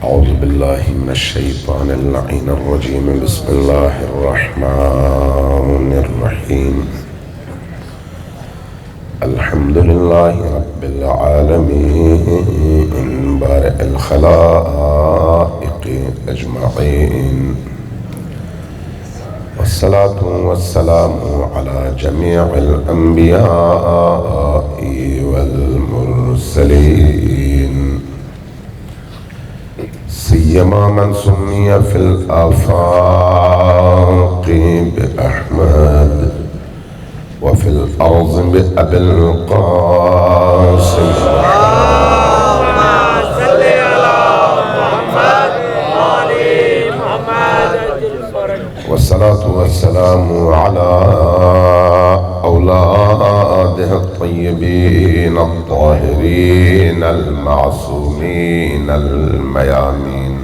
أعوذ بالله من الشيطان اللعين الرجيم. بسم الله الرحمن الرحيم. الحمد لله رب العالمين بارئ الخلائق أجمعين، والصلاة والسلام على جميع الأنبياء والمرسلين، سيما من سمي في الآفاق بأحمد وفي الأرض بأبي القاسم. اللهم صل على محمد وآل محمد. والصلاة والسلام على أولاده الطيبين الطاهرين المعصومين الميامين،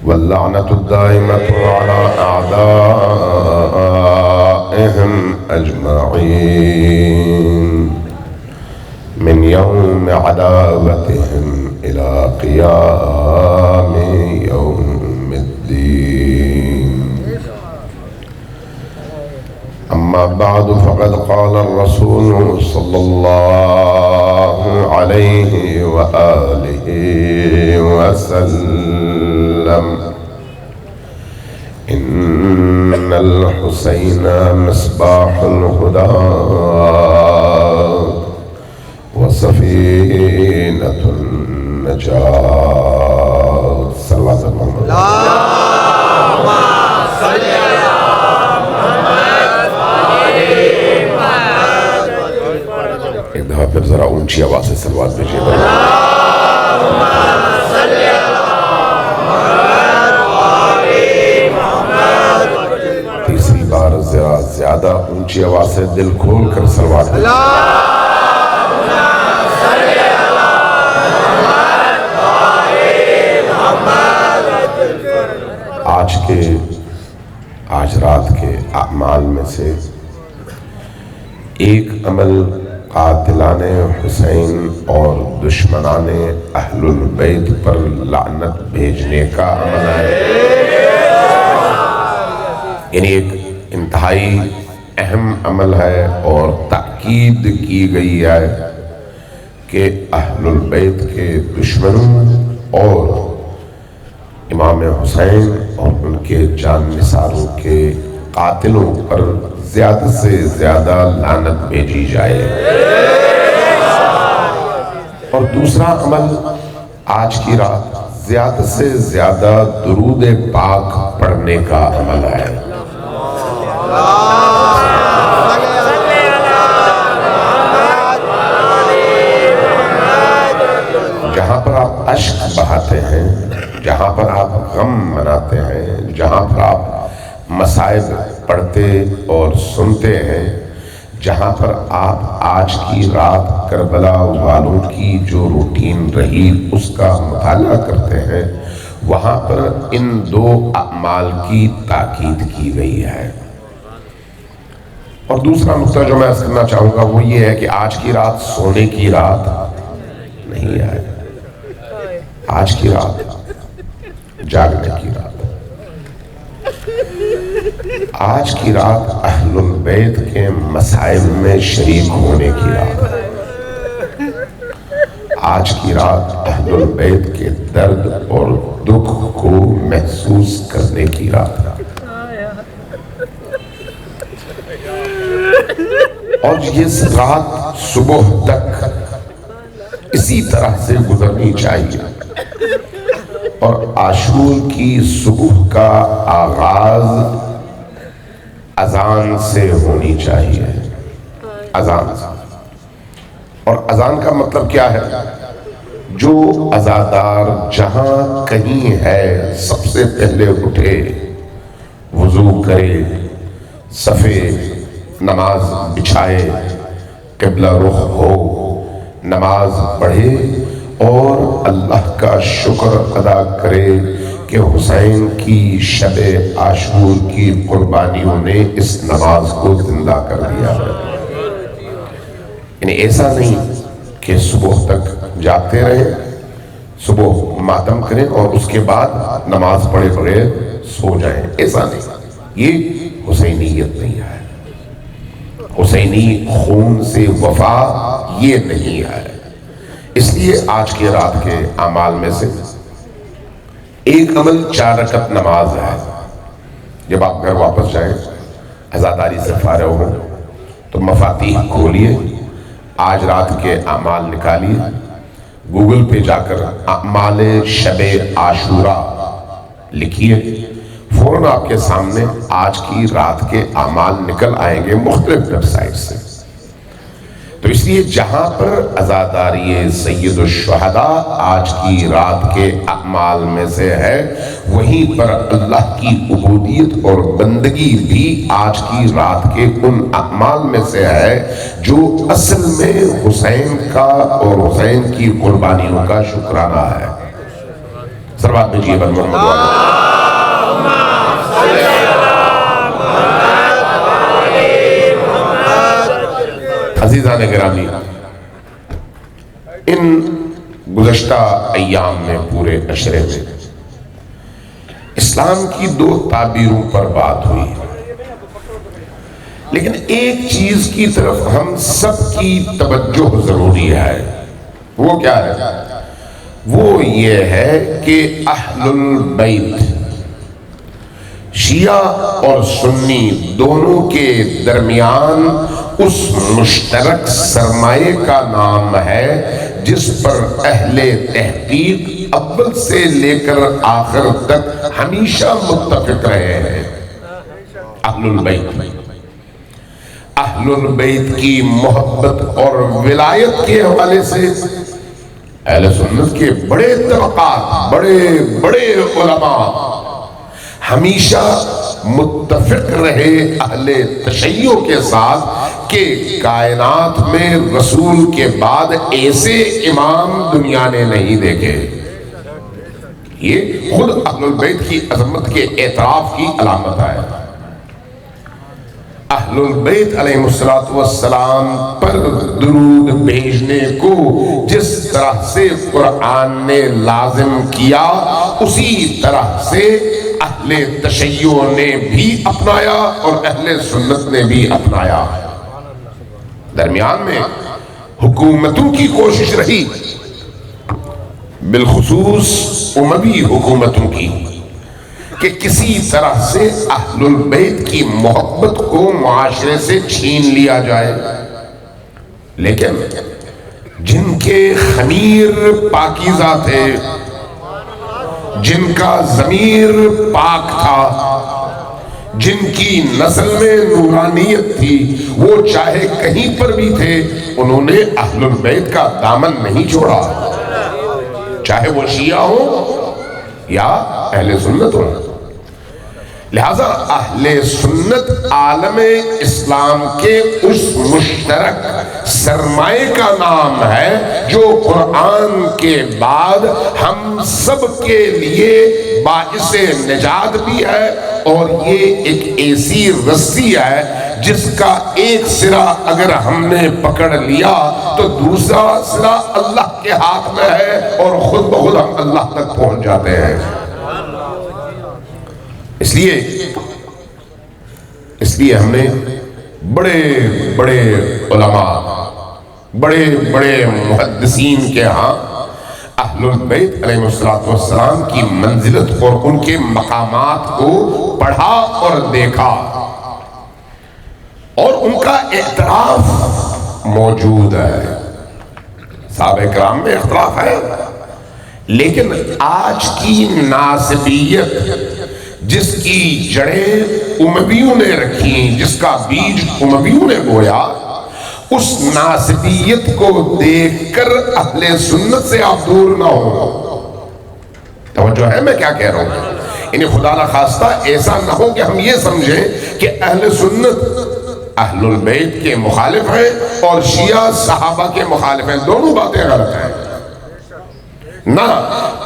واللعنة الدائمة على أعدائهم أجمعين من يوم عداوتهم إلى قيام يوم الدين. أما بعد، فقد قال الرسول صلى الله عليه وآله وسلم: إن الحسين مصباح الهدى وسفينة النجاة. صلى الله عليه وسلم. اللهم صل على محمد وآل محمد. ایک دفعہ پھر ذرا اونچی آواز سے صلوات بھیجیے. اللهم صل على محمد وآل محمد. تیسری بار ذرا زیادہ اونچی آواز سے دل کھول کر صلوات بھیجیے. اللهم صل على محمد وآل محمد. آج رات کے اعمال میں سے ایک عمل قاتلان حسین اور دشمنان اہل البیت پر لعنت بھیجنے کا عمل ہے. یعنی ایک انتہائی اہم عمل ہے اور تاکید کی گئی ہے کہ اہل البیت کے دشمنوں اور امام حسین اور ان کے جان نثاروں کے قاتلوں پر زیادہ سے زیادہ لعنت بھیجی جائے. اور دوسرا عمل آج کی رات زیادہ سے زیادہ درود پاک پڑھنے کا عمل ہے. جہاں پر آپ اشک بہاتے ہیں، جہاں پر آپ غم مناتے ہیں، جہاں پر آپ مصائب پڑھتے اور سنتے ہیں، جہاں پر آپ آج کی رات کربلا والوں کی جو روٹین رہی اس کا مطالعہ کرتے ہیں، وہاں پر ان دو اعمال کی تاکید کی گئی ہے. اور دوسرا نقطہ جو میں عرض کرنا چاہوں گا وہ یہ ہے کہ آج کی رات سونے کی رات نہیں ہے. آج کی رات جاگنے کی رات. آج کی رات اہل البیت کے مصائب میں شریک ہونے کی رات ہے. آج کی رات اہل البیت کے درد اور دکھ کو محسوس کرنے کی رات ہے. اور یہ رات صبح تک اسی طرح سے گزرنی چاہیے. اور عاشور کی صبح کا آغاز اذان سے ہونی چاہیے. اذان سے. اور اذان کا مطلب کیا ہے؟ جو عزادار جہاں کہیں ہے سب سے پہلے اٹھے، وضو کرے، صفے نماز بچھائے، قبلہ رخ ہو، نماز پڑھے اور اللہ کا شکر ادا کرے کہ حسین کی شب عاشور کی قربانیوں نے اس نماز کو زندہ کر دیا ہے. یعنی ایسا نہیں کہ صبح تک جاگتے رہے، صبح ماتم کریں اور اس کے بعد نماز پڑھے بغیر سو جائیں، ایسا نہیں، یہ حسینیت نہیں ہے، حسینی خون سے وفا یہ نہیں ہے۔ اس لیے آج کے رات کے اعمال میں سے ایک عمل 4 رکعت نماز ہے۔ جب آپ گھر واپس جائیں، عزاداری سے فارغ ہوں، تو مفاتیح کھولیے، آج رات کے اعمال نکالیے، گوگل پہ جا کر اعمال شب عاشوراء لکھیے، فوراً آپ کے سامنے آج کی رات کے اعمال نکل آئیں گے مختلف ویب سائٹ سے۔ تو اس لیے جہاں پر عزاداری سید الشہداء آج کی رات کے اعمال میں سے ہے، وہیں پر اللہ کی عبودیت اور بندگی بھی آج کی رات کے ان اعمال میں سے ہے جو اصل میں حسین کا اور حسین کی قربانیوں کا شکرانہ ہے۔ سروات میں جی بن محمد والا عزیزان گرامی، ان گزشتہ ایام میں پورے عشرے میں اسلام کی 2 تعبیروں پر بات ہوئی، لیکن ایک چیز کی طرف ہم سب کی توجہ ضروری ہے۔ وہ کیا ہے؟ وہ یہ ہے کہ اہل البیت، شیعہ اور سنی دونوں کے درمیان اس مشترک سرمایہ کا نام ہے جس پر اہل تحقیق اول سے لے کر آخر تک ہمیشہ متفق رہے ہیں، اہل البیت۔ اہل البیت کی محبت اور ولایت کے حوالے سے اہل سنت کے بڑے طبقات، بڑے علماء ہمیشہ متفق رہے اہل تشیع کے ساتھ کہ کائنات میں رسول کے بعد ایسے امام دنیا نے نہیں دیکھے۔ یہ خود اہل البیت کی عظمت کے اعتراف کی علامت ہے۔ اہل البیت علیہ السلام پر درود بھیجنے کو جس طرح سے قرآن نے لازم کیا، اسی طرح سے اہل تشیع نے بھی اپنایا اور اہل سنت نے بھی اپنایا۔ درمیان میں حکومتوں کی کوشش رہی، بالخصوص اموی حکومتوں کی، کہ کسی طرح سے اہل البیت کی محبت کو معاشرے سے چھین لیا جائے، لیکن جن کے خمیر پاکیزہ تھے، جن کا ضمیر پاک تھا، جن کی نسل میں نورانیت تھی، وہ چاہے کہیں پر بھی تھے، انہوں نے اہل البیت کا دامن نہیں چھوڑا، چاہے وہ شیعہ ہو یا اہل سنت ہو۔ لہذا اہل سنت عالم اسلام کے اس مشترک سرمایہ کا نام ہے جو قرآن کے بعد ہم سب کے لیے باعث نجات بھی ہے، اور یہ ایک ایسی رسی ہے جس کا ایک سرا اگر ہم نے پکڑ لیا تو دوسرا سرا اللہ کے ہاتھ میں ہے اور خود بخود ہم اللہ تک پہنچ جاتے ہیں۔ اس لیے ہم نے بڑے علماء، بڑے محدثین کے ہاں اہل البیت علیہ السلام کی منزلت اور ان کے مقامات کو پڑھا اور دیکھا، اور ان کا اعتراف موجود ہے۔ صحابہ کرام میں اختلاف ہے، لیکن آج کی ناسبیت جس کی جڑیں امویوں نے رکھی، جس کا بیج امویوں نے بویا، اس ناسبیت کو دیکھ کر اہل سنت سے آپ دور نہ ہو۔ توجہ ہے میں کیا کہہ رہا ہوں؟ انہیں خدا نخواستہ ایسا نہ ہو کہ ہم یہ سمجھیں کہ اہل سنت اہل البیت کے مخالف ہیں اور شیعہ صحابہ کے مخالف ہیں، دونوں باتیں غلط ہیں۔ نہ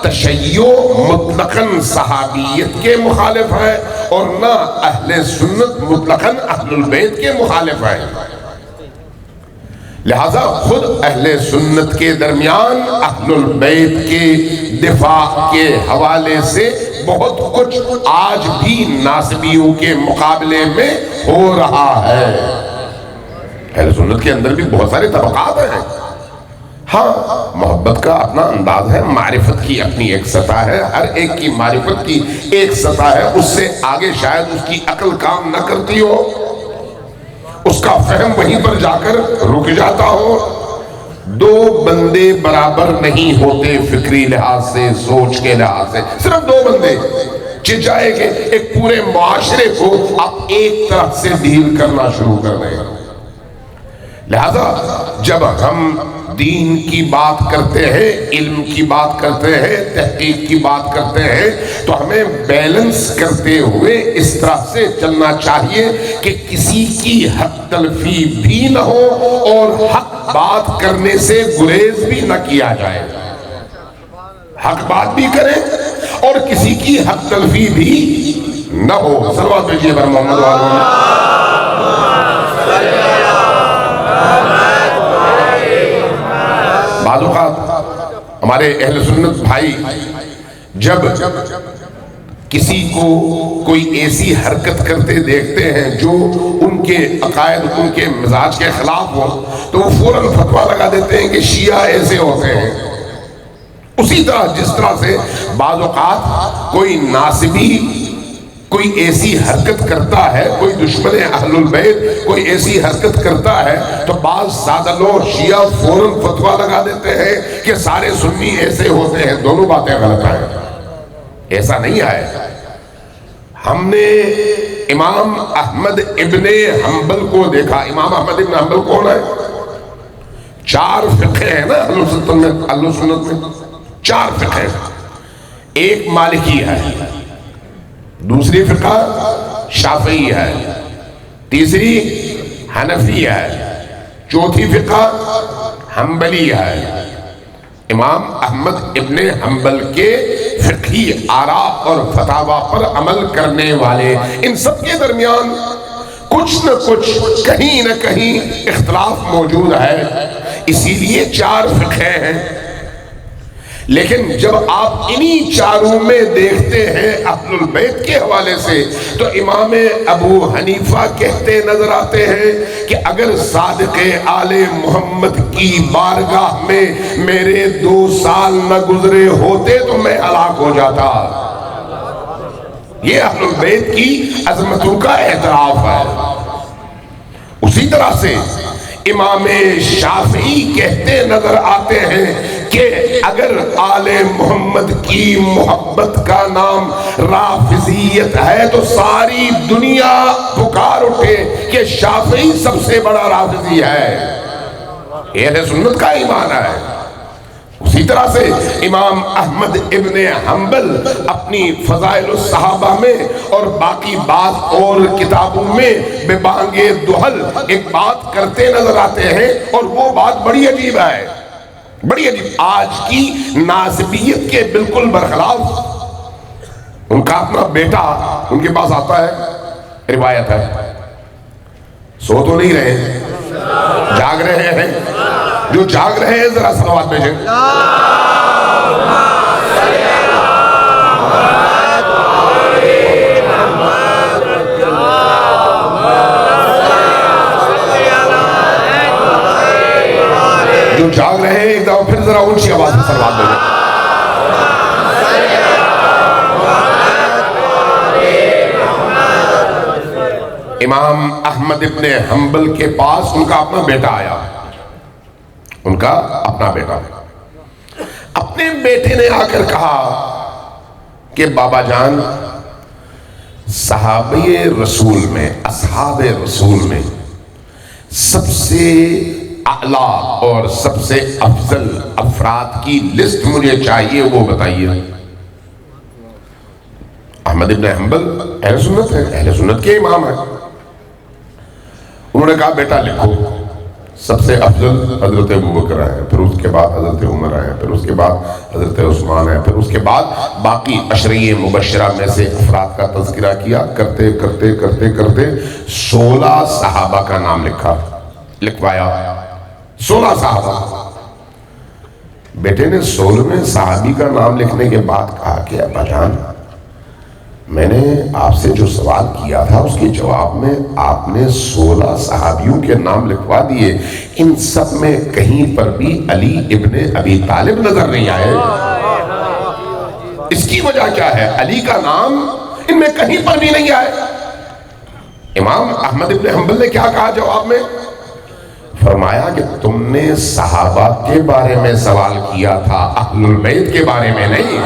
تشیع مطلقاً صحابیت کے مخالف ہے اور نہ اہل سنت مطلقاً اہل البیت کے مخالف ہے۔ لہذا خود اہل سنت کے درمیان اہل البیت کے دفاع کے حوالے سے بہت کچھ آج بھی ناصبیوں کے مقابلے میں ہو رہا ہے۔ اہل سنت کے اندر بھی بہت سارے طبقات ہیں، ہاں محبت کا اپنا انداز ہے، معرفت کی اپنی ایک سطح ہے، ہر ایک کی معرفت کی ایک سطح ہے، اس سے آگے شاید اس کی عقل کام نہ کرتی ہو، اس کا فہم وہیں پر جا کر رک جاتا ہو۔ دو بندے برابر نہیں ہوتے فکری لحاظ سے، سوچ کے لحاظ سے، صرف دو بندے چاہے کہ ایک پورے معاشرے کو آپ ایک طرف سے ڈیل کرنا شروع کر دیں۔ لہذا جب ہم دین کی بات کرتے ہیں، علم کی بات کرتے ہیں، تحقیق کی بات کرتے ہیں، تو ہمیں بیلنس کرتے ہوئے اس طرح سے چلنا چاہیے کہ کسی کی حق تلفی بھی نہ ہو اور حق بات کرنے سے گریز بھی نہ کیا جائے۔ حق بات بھی کریں اور کسی کی حق تلفی بھی نہ ہو۔ صلوات بھیجیے بر محمد و آل محمد۔ بعض اوقات ہمارے اہل سنت بھائی جب کسی کو کوئی ایسی حرکت کرتے دیکھتے ہیں جو ان کے عقائد، ان کے مزاج کے خلاف ہو، تو وہ فوراً فتویٰ لگا دیتے ہیں کہ شیعہ ایسے ہوتے ہیں۔ اسی طرح جس طرح سے بعض اوقات کوئی ناصبی کوئی ایسی حرکت کرتا ہے، کوئی دشمن اہل البیت کوئی ایسی حرکت کرتا ہے، تو بعض سادہ لوگ شیعہ فوراً فتویٰ لگا دیتے ہیں کہ سارے سنی ایسے ہوتے ہیں۔ دونوں باتیں غلط ہیں، ایسا نہیں ہے۔ ہم نے امام احمد ابن حنبل کو دیکھا۔ امام احمد ابن حنبل کون ہے؟ 4 فقہ ہیں نا اہل سنت میں 4 فقہ ہیں۔ ایک مالکی ہے، دوسری فقہ شافعی ہے، تیسری حنفی ہے، چوتھی فقہ حنبلی ہے۔ امام احمد ابن حنبل کے فقہی آراء اور فتاویٰ پر عمل کرنے والے، ان سب کے درمیان کچھ نہ کچھ کہیں نہ کہیں اختلاف موجود ہے، اسی لیے 4 فقہ ہیں۔ لیکن جب آپ انہی چاروں میں دیکھتے ہیں اہل البیت کے حوالے سے، تو امام ابو حنیفہ کہتے نظر آتے ہیں کہ اگر صادق آل محمد کی بارگاہ میں میرے 2 سال نہ گزرے ہوتے تو میں ہلاک ہو جاتا۔ یہ اہل البیت کی عظمتوں کا اعتراف ہے۔ اسی طرح سے امام شافعی کہتے نظر آتے ہیں کہ اگر آل محمد کی محبت کا نام رافضیت ہے تو ساری دنیا پکار اٹھے کہ شافعی سب سے بڑا رافضی ہے۔ یہ اہل سنت کا ایمان ہے۔ اسی طرح سے امام احمد ابن حنبل اپنی فضائل الصحابہ میں اور باقی بعض اور کتابوں میں ببانگ دہل ایک بات کرتے نظر آتے ہیں، اور وہ بات بڑی عجیب ہے، بڑی عجیب، آج کی ناصبیت کے بالکل برخلاف۔ ان کا اپنا بیٹا ان کے پاس آتا ہے، روایت ہے، سو تو نہیں رہے، جاگ رہے ہیں، جو جاگ رہے ہیں ذرا صلوات بھیجیں۔ جو جاگ رہے ہیں ایک دفعہ پھر ذرا اونچی آواز میں صلوات بھیجیں۔ امام احمد ابن حنبل کے پاس ان کا اپنا بیٹا آیا، ان کا اپنا بیٹا، اپنے بیٹے نے آ کر کہا کہ بابا جان، صحابی رسول میں، اصحاب رسول میں سب سے اعلیٰ اور سب سے افضل افراد کی لسٹ مجھے چاہیے، وہ بتائیے۔ احمد ابن حنبل اہل سنت ہے، اہل سنت کے امام ہیں۔ انہوں نے کہا بیٹا لکھو، سب سے افضل حضرت ابوبکر ہیں، پھر اس کے بعد حضرت عمر ہیں، پھر اس کے بعد حضرت عثمان ہیں، پھر اس کے بعد باقی عشرہ مبشرہ میں سے افراد کا تذکرہ کیا، کرتے کرتے کرتے کرتے 16 صحابہ کا نام لکھوایا۔ 16 صحابہ. بیٹے نے 16ویں صحابی کا نام لکھنے کے بعد کہا کہ ابا جان، میں نے آپ سے جو سوال کیا تھا اس کے جواب میں آپ نے 16 صحابیوں کے نام لکھوا دیے، ان سب میں کہیں پر بھی علی ابن ابی طالب نظر نہیں آئے. اس کی وجہ کیا ہے؟ علی کا نام ان میں کہیں پر بھی نہیں آئے. امام احمد ابن حنبل نے کیا کہا جواب میں؟ فرمایا کہ تم نے صحابہ کے بارے میں سوال کیا تھا، اہل البیت کے بارے میں نہیں.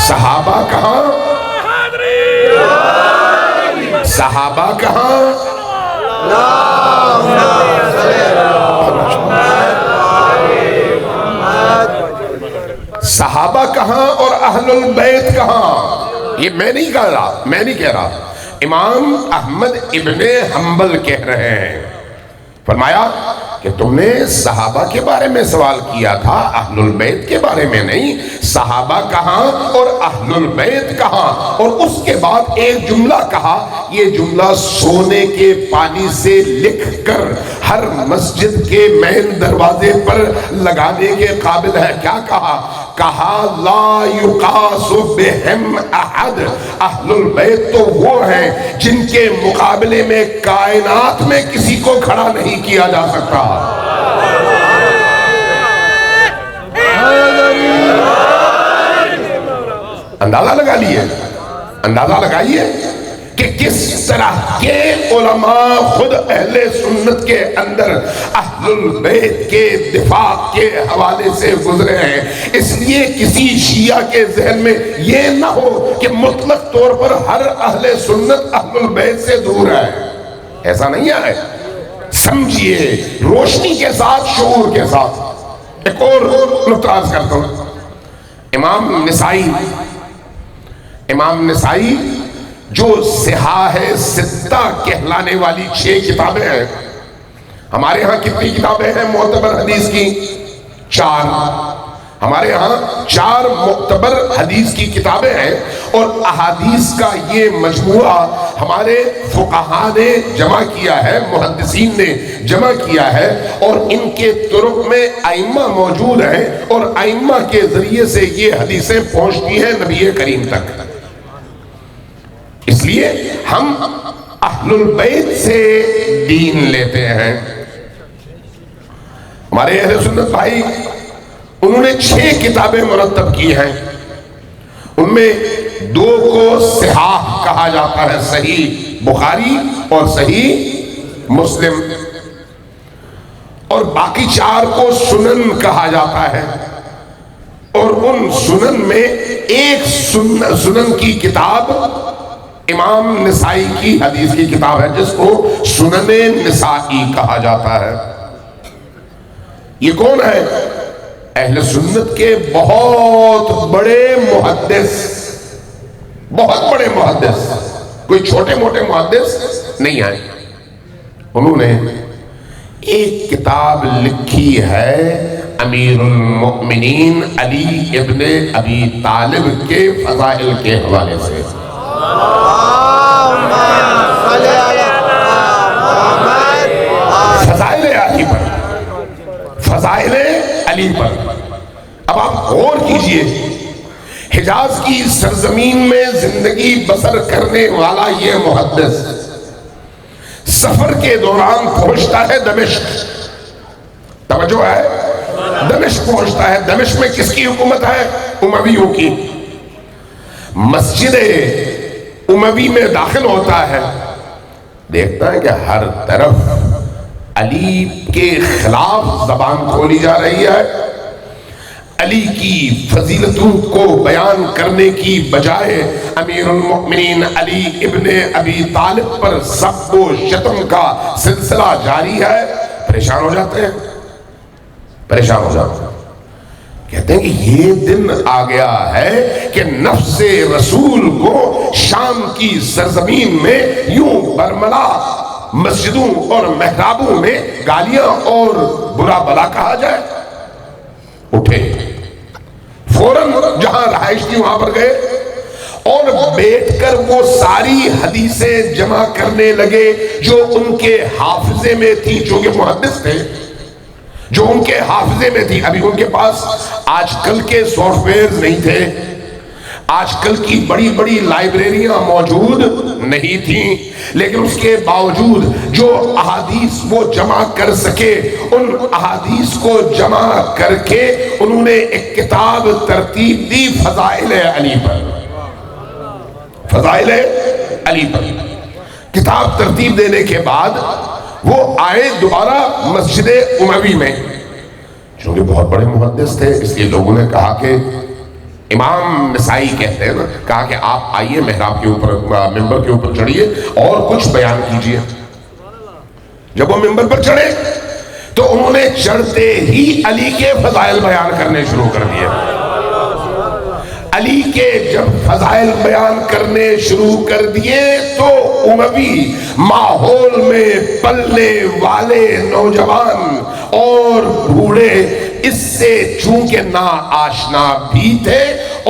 صحابہ کہاں؟ صحابہ کہاں؟ صحابہ کہاں اور اہل البیت کہاں؟ یہ میں نہیں کہہ رہا، امام احمد ابن حنبل کہہ رہے ہیں. فرمایا کہ تم نے صحابہ کے بارے میں سوال کیا تھا، اہل البیت کے بارے میں نہیں. صحابہ کہاں اور اہل البیت کہاں؟ اور اس کے بعد ایک جملہ کہا، یہ جملہ سونے کے پانی سے لکھ کر ہر مسجد کے مین دروازے پر لگانے کے قابل ہے. کیا کہا؟ کہا لا یقاس بہم احد. اہل البیت تو وہ ہیں جن کے مقابلے میں کائنات میں کسی کو کھڑا نہیں کیا جا سکتا. اندازہ لگائیے کہ کس طرح کے علماء خود اہل سنت کے اندر اہل البیت کے دفاع کے حوالے سے گزرے ہیں. اس لیے کسی شیعہ کے ذہن میں یہ نہ ہو کہ مطلق طور پر ہر اہل سنت اہل البیت سے دور ہے. ایسا نہیں ہے. سمجھیے روشنی کے ساتھ، شعور کے ساتھ. ایک اور نقطہ عرض کرتا ہوں. امام نسائی جو صحاح ستہ کہلانے والی 6 کتابیں ہیں. ہمارے ہاں کتنی کتابیں ہیں معتبر حدیث کی؟ 4. ہمارے ہاں 4 معتبر حدیث کی کتابیں ہیں، اور احادیث کا یہ مجموعہ ہمارے فقہاء نے جمع کیا ہے، محدثین نے جمع کیا ہے، اور ان کے طرق میں ائمہ موجود ہیں، اور ائمہ کے ذریعے سے یہ حدیثیں پہنچتی ہیں نبی کریم تک. اس لیے ہم اہل البیت سے دین لیتے ہیں. ہمارے اہل سنت بھائی، انہوں نے 6 کتابیں مرتب کی ہیں. ان میں 2 کو صحاح کہا جاتا ہے، صحیح بخاری اور صحیح مسلم، اور باقی 4 کو سنن کہا جاتا ہے. اور ان سنن میں ایک سنن کی کتاب امام نسائی کی حدیث کی کتاب ہے، جس کو سنن نسائی کہا جاتا ہے. یہ کون ہے؟ اہل سنت کے بہت بڑے محدث، کوئی چھوٹے موٹے محدث نہیں آئے. انہوں نے ایک کتاب لکھی ہے امیر المؤمنین علی ابن ابی طالب کے فضائل کے حوالے سے. فضائل علی پر. اب آپ غور کیجئے، حجاز کی سرزمین میں زندگی بسر کرنے والا یہ محدث سفر کے دوران پہنچتا ہے دمشق. توجہ ہے، دمشق پہنچتا ہے. دمشق میں کس کی حکومت ہے؟ امویوں کی. مسجد اموی میں داخل ہوتا ہے، دیکھتا ہے کہ ہر طرف علی کے خلاف زبان کھولی جا رہی ہے. علی کی فضیلتوں کو بیان کرنے کی بجائے امیر المؤمنین علی ابن ابی طالب پر سب و شتم کا سلسلہ جاری ہے. پریشان ہو جاتے ہیں. کہتے ہیں کہ یہ دن آ گیا ہے کہ نفس رسول کو شام کی سرزمین میں یوں برملا مسجدوں اور محرابوں میں گالیاں اور برا بلا کہا جائے. اٹھے، فوراً جہاں رہائش تھی وہاں پر گئے، اور بیٹھ کر وہ ساری حدیثیں جمع کرنے لگے جو ان کے حافظے میں تھی، چونکہ محدث تھے، جو ان کے حافظے میں تھی۔ ابھی ان کے پاس آج کل کے سافٹ ویئرز نہیں تھے، آج کل کی بڑی بڑی لائبریریاں موجود نہیں تھیں، لیکن اس کے باوجود جو احادیث وہ جمع کر سکے، ان احادیث کو جمع کر کے انہوں نے ایک کتاب ترتیب دی فضائل علی پر، فضائل علی پر کتاب ترتیب دینے کے بعد وہ آئے دوبارہ مسجد اموی میں، چونکہ بہت بڑے محدث تھے اس لیے لوگوں نے کہا کہ امام نسائی کہتے ہیں نا، کہا کہ آپ آئیے محراب کے اوپر، ممبر کے اوپر چڑھیے اور کچھ بیان کیجئے۔ جب وہ ممبر پر چڑھے تو انہوں نے چڑھتے ہی علی کے فضائل بیان کرنے شروع کر دیے۔ علی کے جب فضائل بیان کرنے شروع کر دیے تو اموی ماحول میں پلنے والے نوجوان اور بوڑھے اس سے چونکہ نا آشنا بھی تھے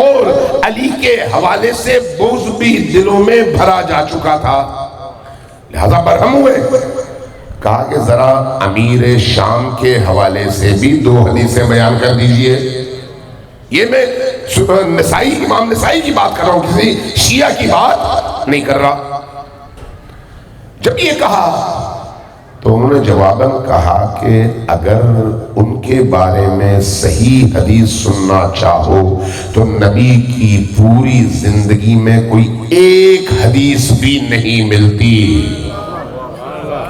اور علی کے حوالے سے بغض بھی دلوں میں بھرا جا چکا تھا، لہذا برہم ہوئے، کہا کہ ذرا امیر شام کے حوالے سے بھی 2 حدیثیں بیان کر دیجئے۔ یہ میں نسائی، امام نسائی کی بات کر رہا ہوں، کسی شیعہ کی بات نہیں کر رہا۔ جب یہ کہا تو انہوں نے جواباً کہا کہ اگر ان کے بارے میں صحیح حدیث سننا چاہو تو نبی کی پوری زندگی میں کوئی ایک حدیث بھی نہیں ملتی،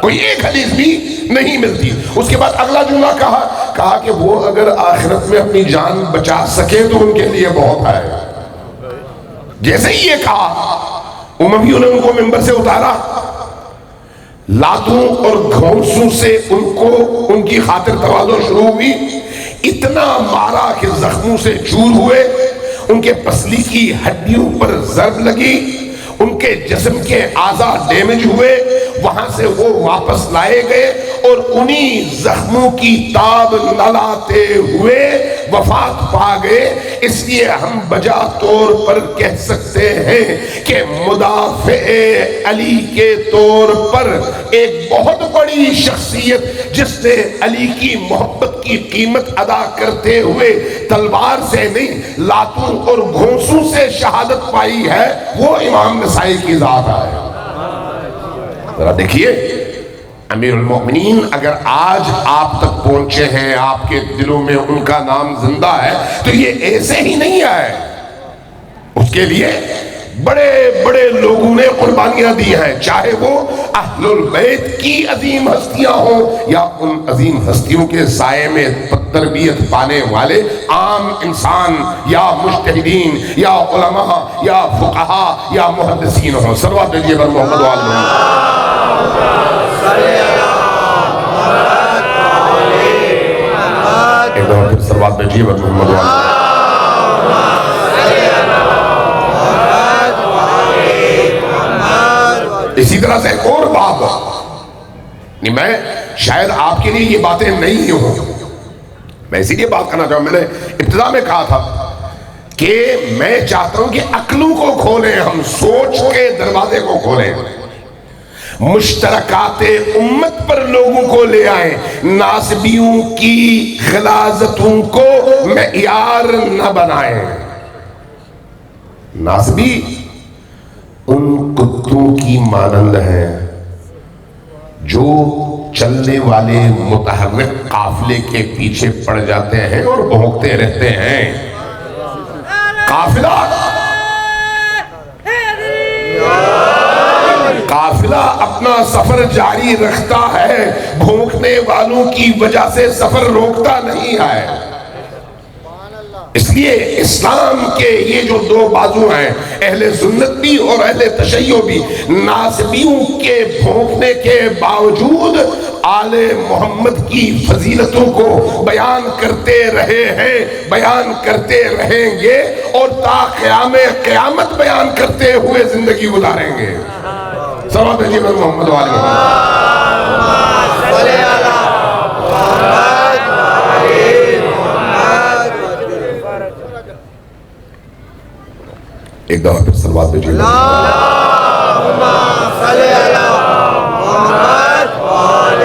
کوئی ایک حدیث بھی نہیں ملتی۔ اس کے بعد اگلا جملہ کہا کہ وہ اگر آخرت میں اپنی جان بچا سکے تو ان کے لیے بہت ہے۔ جیسے ہی یہ کہا امویوں نے ان کو ممبر سے اتارا، لاتوں اور گھونسوں سے ان کی خاطر تواضع شروع ہوئی، اتنا مارا کہ زخموں سے چور ہوئے، ان کے پسلی کی ہڈیوں پر ضرب لگی، ان کے جسم کے اعضاء ڈیمیج ہوئے، وہاں سے وہ واپس لائے گئے اور انہی زخموں کی تاب نہ لاتے ہوئے وفات پا گئے۔ اس لیے ہم بجا طور پر کہہ سکتے ہیں کہ مدافع علی کے طور پر ایک بہت بڑی شخصیت جس نے علی کی محبت کی قیمت ادا کرتے ہوئے تلوار سے نہیں لاتوں اور گھونسوں سے شہادت پائی ہے، وہ امام نسائی کی ذات ہے۔ ذرا دیکھیے، امیر المومنین اگر آج آپ تک پہنچے ہیں، آپ کے دلوں میں ان کا نام زندہ ہے تو یہ ایسے ہی نہیں ہے، اس کے لیے بڑے بڑے لوگوں نے قربانیاں دی ہیں، چاہے وہ اہل البیت کی عظیم ہستیاں ہوں یا ان عظیم ہستیوں کے سائے میں تربیت پانے والے عام انسان یا مجتہدین یا علماء یا فقہاء یا محدثین ہوں۔ صلوات دیجیے بر محمد وآل محمد۔ ایک دفعہ پھر صلوات دیجیے بر محمد وآل محمد۔ اسی طرح سے ایک اور باب، میں شاید آپ کے لیے یہ باتیں نہیں ہوں، میں اسی لیے بات کرنا چاہوں، میں نے ابتدا میں کہا تھا کہ میں چاہتا ہوں کہ عقلوں کو کھولیں، ہم سوچ کے دروازے کو کھولیں، مشترکات امت پر لوگوں کو لے آئیں، ناسبیوں کی غلاظتوں کو معیار نہ بنائیں۔ ناسبی ان کتوں کی مانند ہیں جو چلنے والے متحرک قافلے کے پیچھے پڑ جاتے ہیں اور بھونکتے رہتے ہیں۔ قافلہ اپنا سفر جاری رکھتا ہے، بھونکنے والوں کی وجہ سے سفر روکتا نہیں ہے۔ اس لیے اسلام کے یہ جو 2 بازو ہیں، اہل سنت بھی اور اہل تشیع بھی، ناسبیوں کے بھونکنے کے باوجود آل محمد کی فضیلتوں کو بیان کرتے رہے ہیں، بیان کرتے رہیں گے اور تا قیام قیامت بیان کرتے ہوئے زندگی گزاریں گے۔ صلوات علی محمد وآل محمد۔ ایک دفعہ پھر صلوات دیجیے. اللہم صلی علی محمد وآل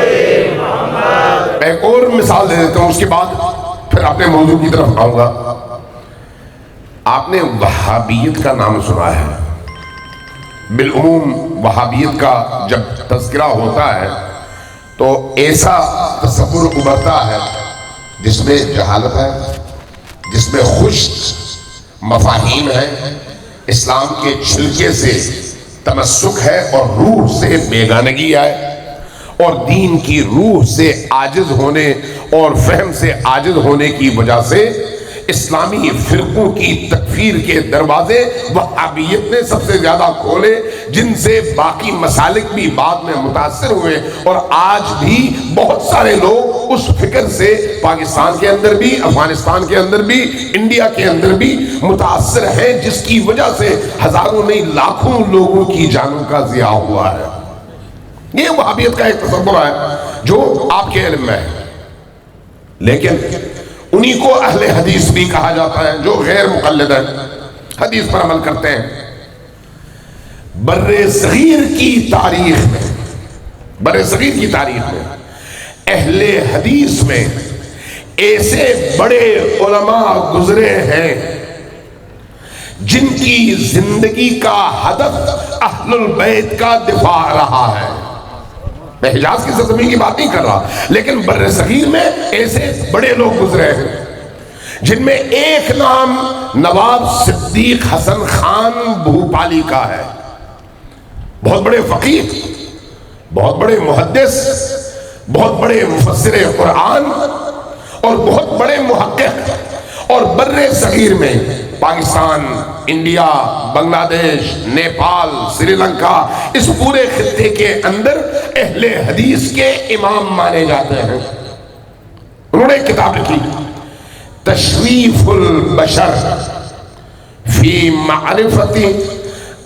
محمد. میں ایک اور مثال دے دیتا ہوں، اس کے بعد پھر اپنے موضوع کی طرف آؤں گا. آپ نے وہابیت کا نام سنا ہے. بالعموم وہابیت کا جب تذکرہ ہوتا ہے تو ایسا تصور ابھرتا ہے جس میں جہالت ہے، جس میں خشک مفاہیم ہے، اسلام کے چھلکے سے تمسک ہے اور روح سے بیگانگی ہے، اور دین کی روح سے عاجز ہونے اور فہم سے عاجز ہونے کی وجہ سے اسلامی فرقوں کی تکفیر کے دروازے وہابیت نے سب سے زیادہ کھولے، جن سے باقی مسالک بھی بعد میں متاثر ہوئے. اور آج بھی بہت سارے لوگ اس فکر سے پاکستان کے اندر بھی، افغانستان کے اندر بھی، انڈیا کے اندر بھی متاثر ہیں، جس کی وجہ سے ہزاروں نہیں لاکھوں لوگوں کی جانوں کا ضیاع ہوا ہے. یہ وہابیت کا ایک تصور ہے جو آپ کے علم میں ہے. لیکن انہی کو اہل حدیث بھی کہا جاتا ہے، جو غیر مقلد ہیں، حدیث پر عمل کرتے ہیں. بر صغیر کی تاریخ میں اہل حدیث میں ایسے بڑے علماء گزرے ہیں جن کی زندگی کا ہدف اہل البیت کا دفاع رہا ہے. میں حجاز کی سرزمین کی بات نہیں کر رہا، لیکن بر صغیر میں ایسے بڑے لوگ گزرے ہیں جن میں ایک نام نواب صدیق حسن خان بھوپالی کا ہے. بہت بڑے فقیہ، بہت بڑے محدث، بہت بڑے مفسر قرآن اور بہت بڑے محقق. اور بر صغیر میں پاکستان، انڈیا، بنگلہ دیش، نیپال، سری لنکا، اس پورے خطے کے اندر اہل حدیث کے امام مانے جاتے ہیں. انہوں نے ایک کتاب لکھی، تشریف البشر فی معرفت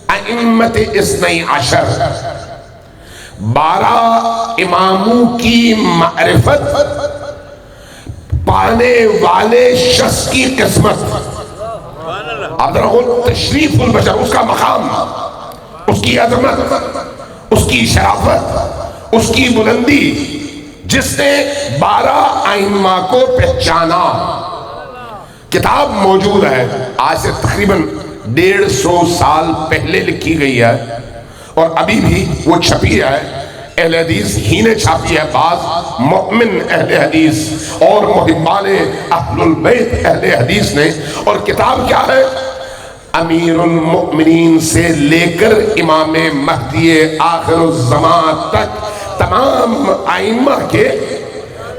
ائمت اثنی عشر. 12 اماموں کی معرفت پانے والے شخص کی قسمت. آپ ذرا تشریف البشر، اس کا مقام، اس کی عظمت، اس کی شرافت، اس کی بلندی، جس نے 12 ائمہ کو پہچانا. کتاب موجود ہے، آج سے تقریباً 150 سال پہلے لکھی گئی ہے، اور ابھی بھی وہ چھپی ہے. اہل حدیث ہی نے چھاپی ہے، بعض مؤمن اہل حدیث اور محبان اہل البیت اہل حدیث نے. اور کتاب کیا ہے؟ امیر المؤمنین سے لے کر امام مہدی آخر الزمان تک تمام ائمہ کے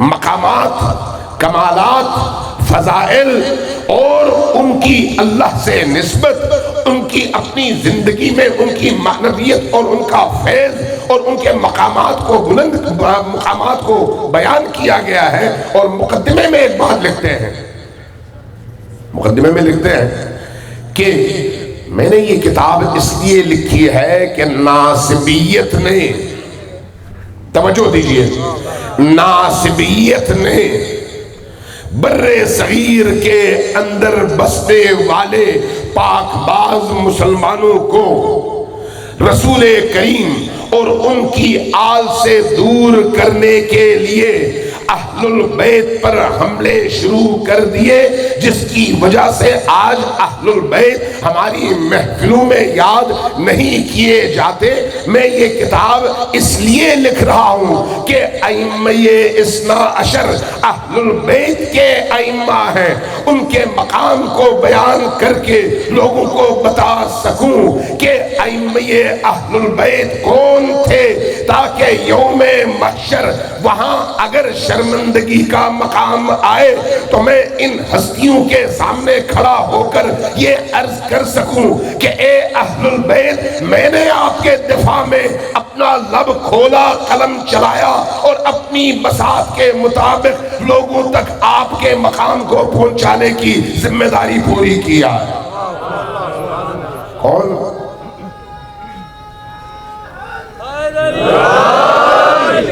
مقامات، کمالات، فضائل اور ان کی اللہ سے نسبت، ان کی اپنی زندگی میں ان کی معنویت اور ان کا فیض اور ان کے مقامات کو بلند مقامات کو بیان کیا گیا ہے. اور مقدمے میں ایک بات لکھتے ہیں، مقدمے میں لکھتے ہیں کہ میں نے یہ کتاب اس لیے لکھی ہے کہ ناصبیت نے، توجہ دیجئے، ناصبیت نے بر صغیر کے اندر بسنے والے پاک باز مسلمانوں کو رسول کریم اور ان کی آل سے دور کرنے کے لیے اہل البیت پر حملے شروع کر دیے، جس کی وجہ سے آج اہل البیت ہماری محفلوں میں یاد نہیں کیے جاتے. میں یہ کتاب اس لیے لکھ رہا ہوں کہ ائمہ اثنا عشر اہل البیت کے ائمہ ہیں، ان کے مقام کو بیان کر کے لوگوں کو بتا سکوں کہ ائمہ اہل البیت کون تھے، تاکہ یوم محشر وہاں اگر شرمندگی کا مقام آئے تو میں ان ہستیوں کے سامنے کھڑا ہو کر یہ عرض کر سکوں کہ اے اہل البیت، میں نے آپ کے دفاع میں اپنا لب کھولا، قلم چلایا اور اپنی بساط کے مطابق لوگوں تک آپ کے مقام کو پہنچانے کی ذمہ داری پوری کیا. کون؟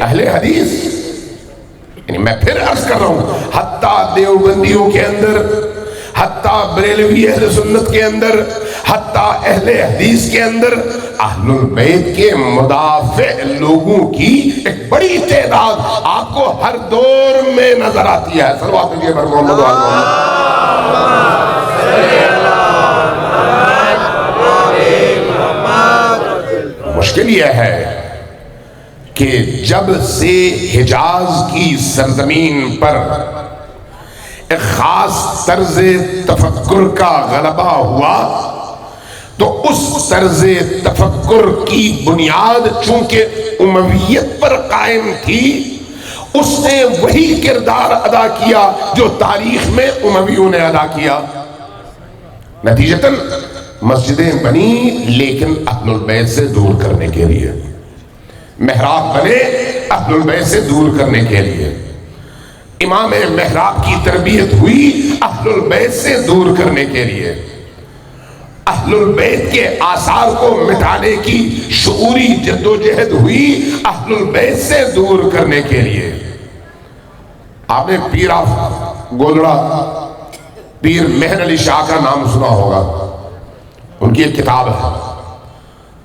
اہل حدیث. یعنی میں پھر عرض کر رہا ہوں، حتیٰ دیوبندیوں کے اندر، حتیٰ بریلوی اہل سنت کے اندر، حتیٰ اہل حدیث کے اندر اہل البیت کے مدافع لوگوں کی ایک بڑی تعداد آپ کو ہر دور میں نظر آتی ہے۔ صلوات پڑھیے بر محمد و آل محمد۔ مشکل یہ ہے کہ جب سے حجاز کی سرزمین پر ایک خاص طرز تفکر کا غلبہ ہوا تو اس طرز تفکر کی بنیاد چونکہ امویت پر قائم تھی، اس نے وہی کردار ادا کیا جو تاریخ میں امویوں نے ادا کیا۔ نتیجتاً مسجدیں بنی لیکن اہل البیت سے دور کرنے کے لیے، محراب بنے اہل البیت سے دور کرنے کے لیے، امام محراب کی تربیت ہوئی اہل البیت سے دور کرنے کے لیے، اہل البیت کے آثار کو مٹانے کی شعوری جدوجہد ہوئی اہل البیت سے دور کرنے کے لیے۔ آپ نے پیر آف گولڑا پیر مہر علی شاہ کا نام سنا ہوگا، ان کی ایک کتاب ہے،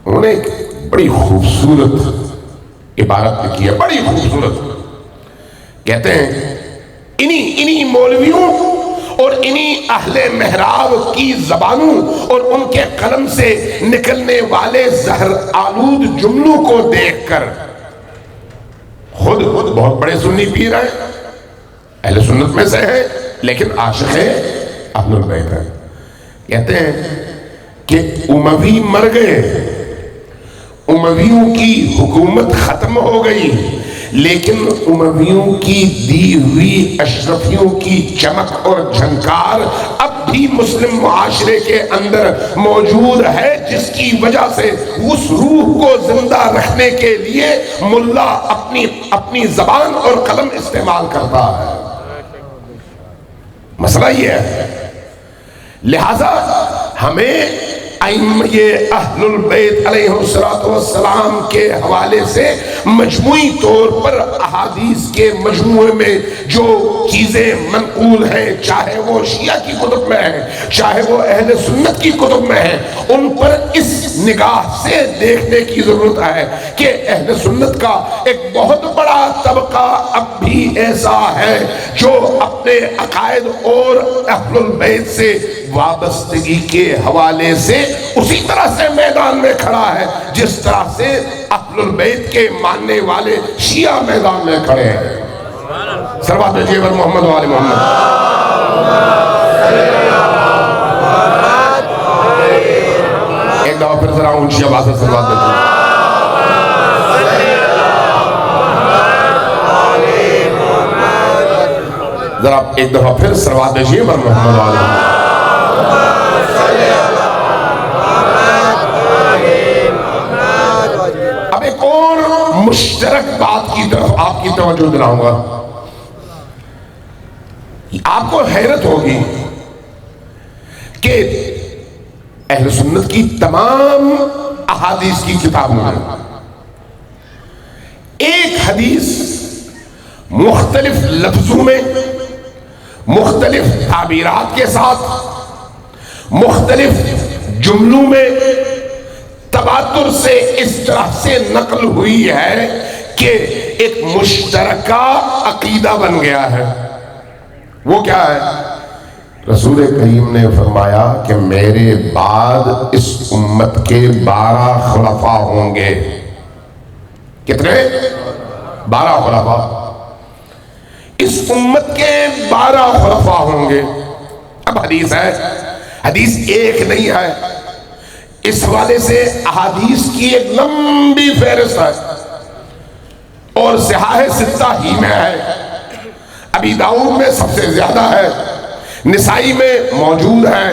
انہوں نے ایک بڑی خوبصورت عبارت لکھی ہے، بڑی خوبصورت۔ کہتے ہیں انہی مولویوں اور انہی اہل محراب کی زبانوں اور ان کے قلم سے نکلنے والے زہر آلود جملوں کو دیکھ کر خود بہت بڑے سنی پیر ہیں، اہل سنت میں سے ہیں لیکن عاشق اہل البیت ہیں، کہتے ہیں کہ اموی مر گئے، امویوں کی حکومت ختم ہو گئی، لیکن امویوں کی دی ہوئی اشرفیوں کی چمک اور جھنکار اب بھی مسلم معاشرے کے اندر موجود ہے، جس کی وجہ سے اس روح کو زندہ رکھنے کے لیے ملا اپنی زبان اور قلم استعمال کرتا ہے۔ مسئلہ یہ ہے، لہذا ہمیں ائمہ اہل البیت علیہ السلام کے حوالے سے مجموعی طور پر احادیث کے مجموعے میں جو چیزیں منقول ہیں، چاہے وہ شیعہ کی کتب میں ہیں چاہے وہ اہل سنت کی کتب میں ہیں، ان پر اس نگاہ سے دیکھنے کی ضرورت ہے کہ اہل سنت کا ایک بہت بڑا طبقہ اب بھی ایسا ہے جو اپنے عقائد اور اہل البیت سے وابستگی کے حوالے سے اسی طرح سے میدان میں کھڑا ہے جس طرح سے اہل البیت کے ماننے والے شیعہ میدان میں کھڑے ہیں۔ صلوات بھیجیے بر محمد و آل محمد۔ ایک دفعہ پھر ذرا اونچی آواز سے صلوات بھیجیے۔ ذرا ایک دفعہ پھر صلوات بھیجیے بر محمد و آل محمد۔ اب ایک اور مشترک بات کی طرف آپ کی توجہ دلاؤں گا، آپ کو حیرت ہوگی کہ اہل سنت کی تمام احادیث کی کتابوں میں ایک حدیث مختلف لفظوں میں، مختلف تعبیرات کے ساتھ، مختلف جملوں میں تواتر سے اس طرح سے نقل ہوئی ہے کہ ایک مشترکہ عقیدہ بن گیا ہے۔ وہ کیا ہے؟ رسول کریم نے فرمایا کہ میرے بعد اس امت کے 12 خلفاء ہوں گے۔ کتنے؟ 12 خلفاء۔ اس امت کے 12 خلفاء ہوں گے۔ اب حدیث ہے، حدیث ایک نہیں ہے، اس حوالے سے احادیث کی ایک لمبی فہرست ہے اور صحاح ستہ ہی میں ہے، ابی داؤد میں سب سے زیادہ ہے، نسائی میں موجود ہے،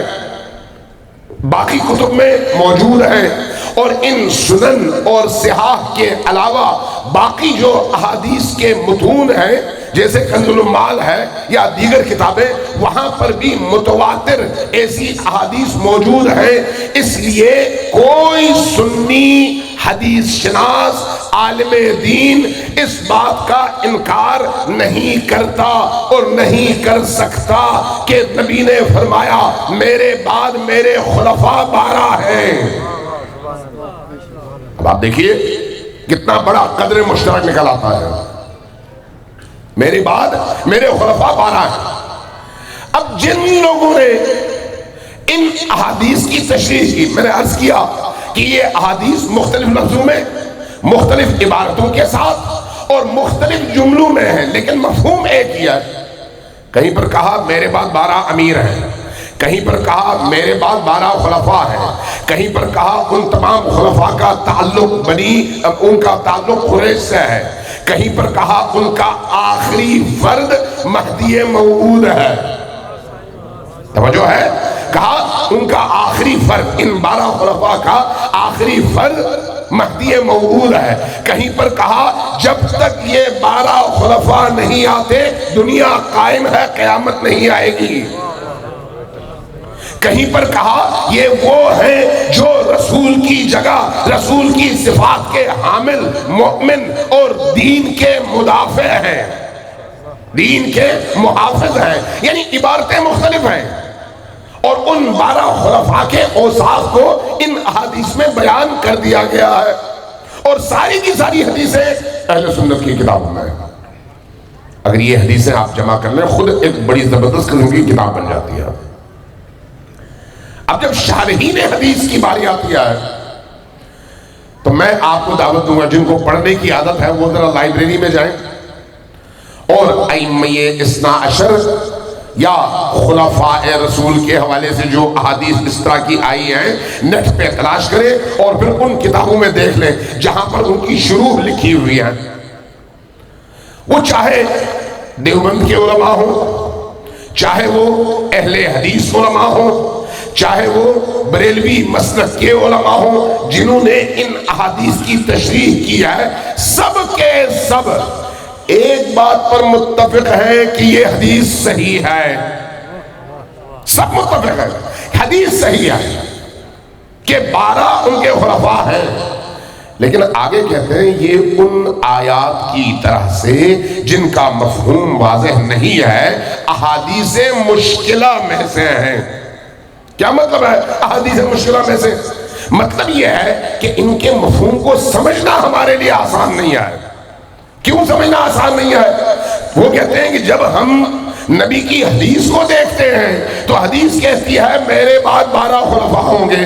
باقی کتب میں موجود ہے، اور ان سنن اور صحاح کے علاوہ باقی جو احادیث کے متون ہیں جیسے کنز العمال ہے یا دیگر کتابیں، وہاں پر بھی متواتر ایسی احادیث موجود ہیں۔ اس لیے کوئی سنی حدیث شناس عالم دین اس بات کا انکار نہیں کرتا اور نہیں کر سکتا کہ نبی نے فرمایا میرے بعد میرے خلفاء 12 ہیں۔ اب آپ دیکھیے کتنا بڑا قدر مشترک نکل آتا ہے، میرے بعد میرے خلفاء 12 ہیں۔ اب جن لوگوں نے ان احادیث کی تشریح کی، میں نے عرض کیا کہ یہ احادیث مختلف لفظوں میں، مختلف عبارتوں کے ساتھ اور مختلف جملوں میں ہیں، لیکن مفہوم ایک ہی ہے۔ کہیں پر کہا میرے بعد 12 امیر ہیں، کہیں پر کہا میرے بعد 12 خلفاء ہیں، کہیں پر کہا ان تمام خلفاء کا تعلق ان کا تعلق قریش سے ہے، کہیں پر کہا ان کا آخری فرد مہدی موعود ہے۔ توجہ ہے؟ کہا ان کا آخری فرد، ان 12 خلفاء کا آخری فرد مہدی موعود ہے۔ کہیں پر کہا جب تک یہ 12 خلفاء نہیں آتے دنیا قائم ہے، قیامت نہیں آئے گی۔ کہیں پر کہا یہ وہ ہیں جو رسول کی جگہ، رسول کی صفات کے حامل، مؤمن اور دین کے مدافع ہیں، دین کے محافظ ہیں، یعنی عبارتیں مختلف ہیں۔ اور ان 12 خلفاء کے اوصاف کو ان احادیث میں بیان کر دیا گیا ہے، اور ساری کی ساری حدیثیں اہل سنت کی کتابوں میں ہیں۔ اگر یہ حدیثیں آپ جمع کر لیں خود ایک بڑی زبردست قسم کی کتاب بن جاتی ہے۔ اب جب شارحین حدیث کی باری آتی ہے تو میں آپ کو دعوت دوں گا جن کو پڑھنے کی عادت ہے وہ ذرا لائبریری میں جائیں اور ائمہ اثنا عشر یا خلفاء رسول کے حوالے سے جو احادیث اس طرح کی آئی ہیں نیٹ پہ تلاش کریں اور پھر ان کتابوں میں دیکھ لیں جہاں پر ان کی شروح لکھی ہوئی ہیں، وہ چاہے دیوبند کے علماء ہوں، چاہے وہ اہل حدیث علماء ہوں، چاہے وہ بریلوی مسلک کے علماء ہوں، جنہوں نے ان احادیث کی تشریح کی ہے، سب کے سب ایک بات پر متفق ہے کہ یہ حدیث صحیح ہے۔ سب متفق ہے حدیث صحیح ہے کہ 12 ان کے خلفاء ہیں، لیکن آگے کہتے ہیں یہ ان آیات کی طرح سے جن کا مفہوم واضح نہیں ہے، احادیث مشکلہ میں سے ہیں۔ کیا مطلب ہے احادیث مشکلہ میں سے؟ مطلب یہ ہے کہ ان کے مفہوم کو سمجھنا ہمارے لیے آسان نہیں ہے۔ کیوں سمجھنا آسان نہیں ہے؟ وہ کہتے ہیں کہ جب ہم نبی کی حدیث کو دیکھتے ہیں تو حدیث کہتی ہے میرے بعد 12 خلفاء ہوں گے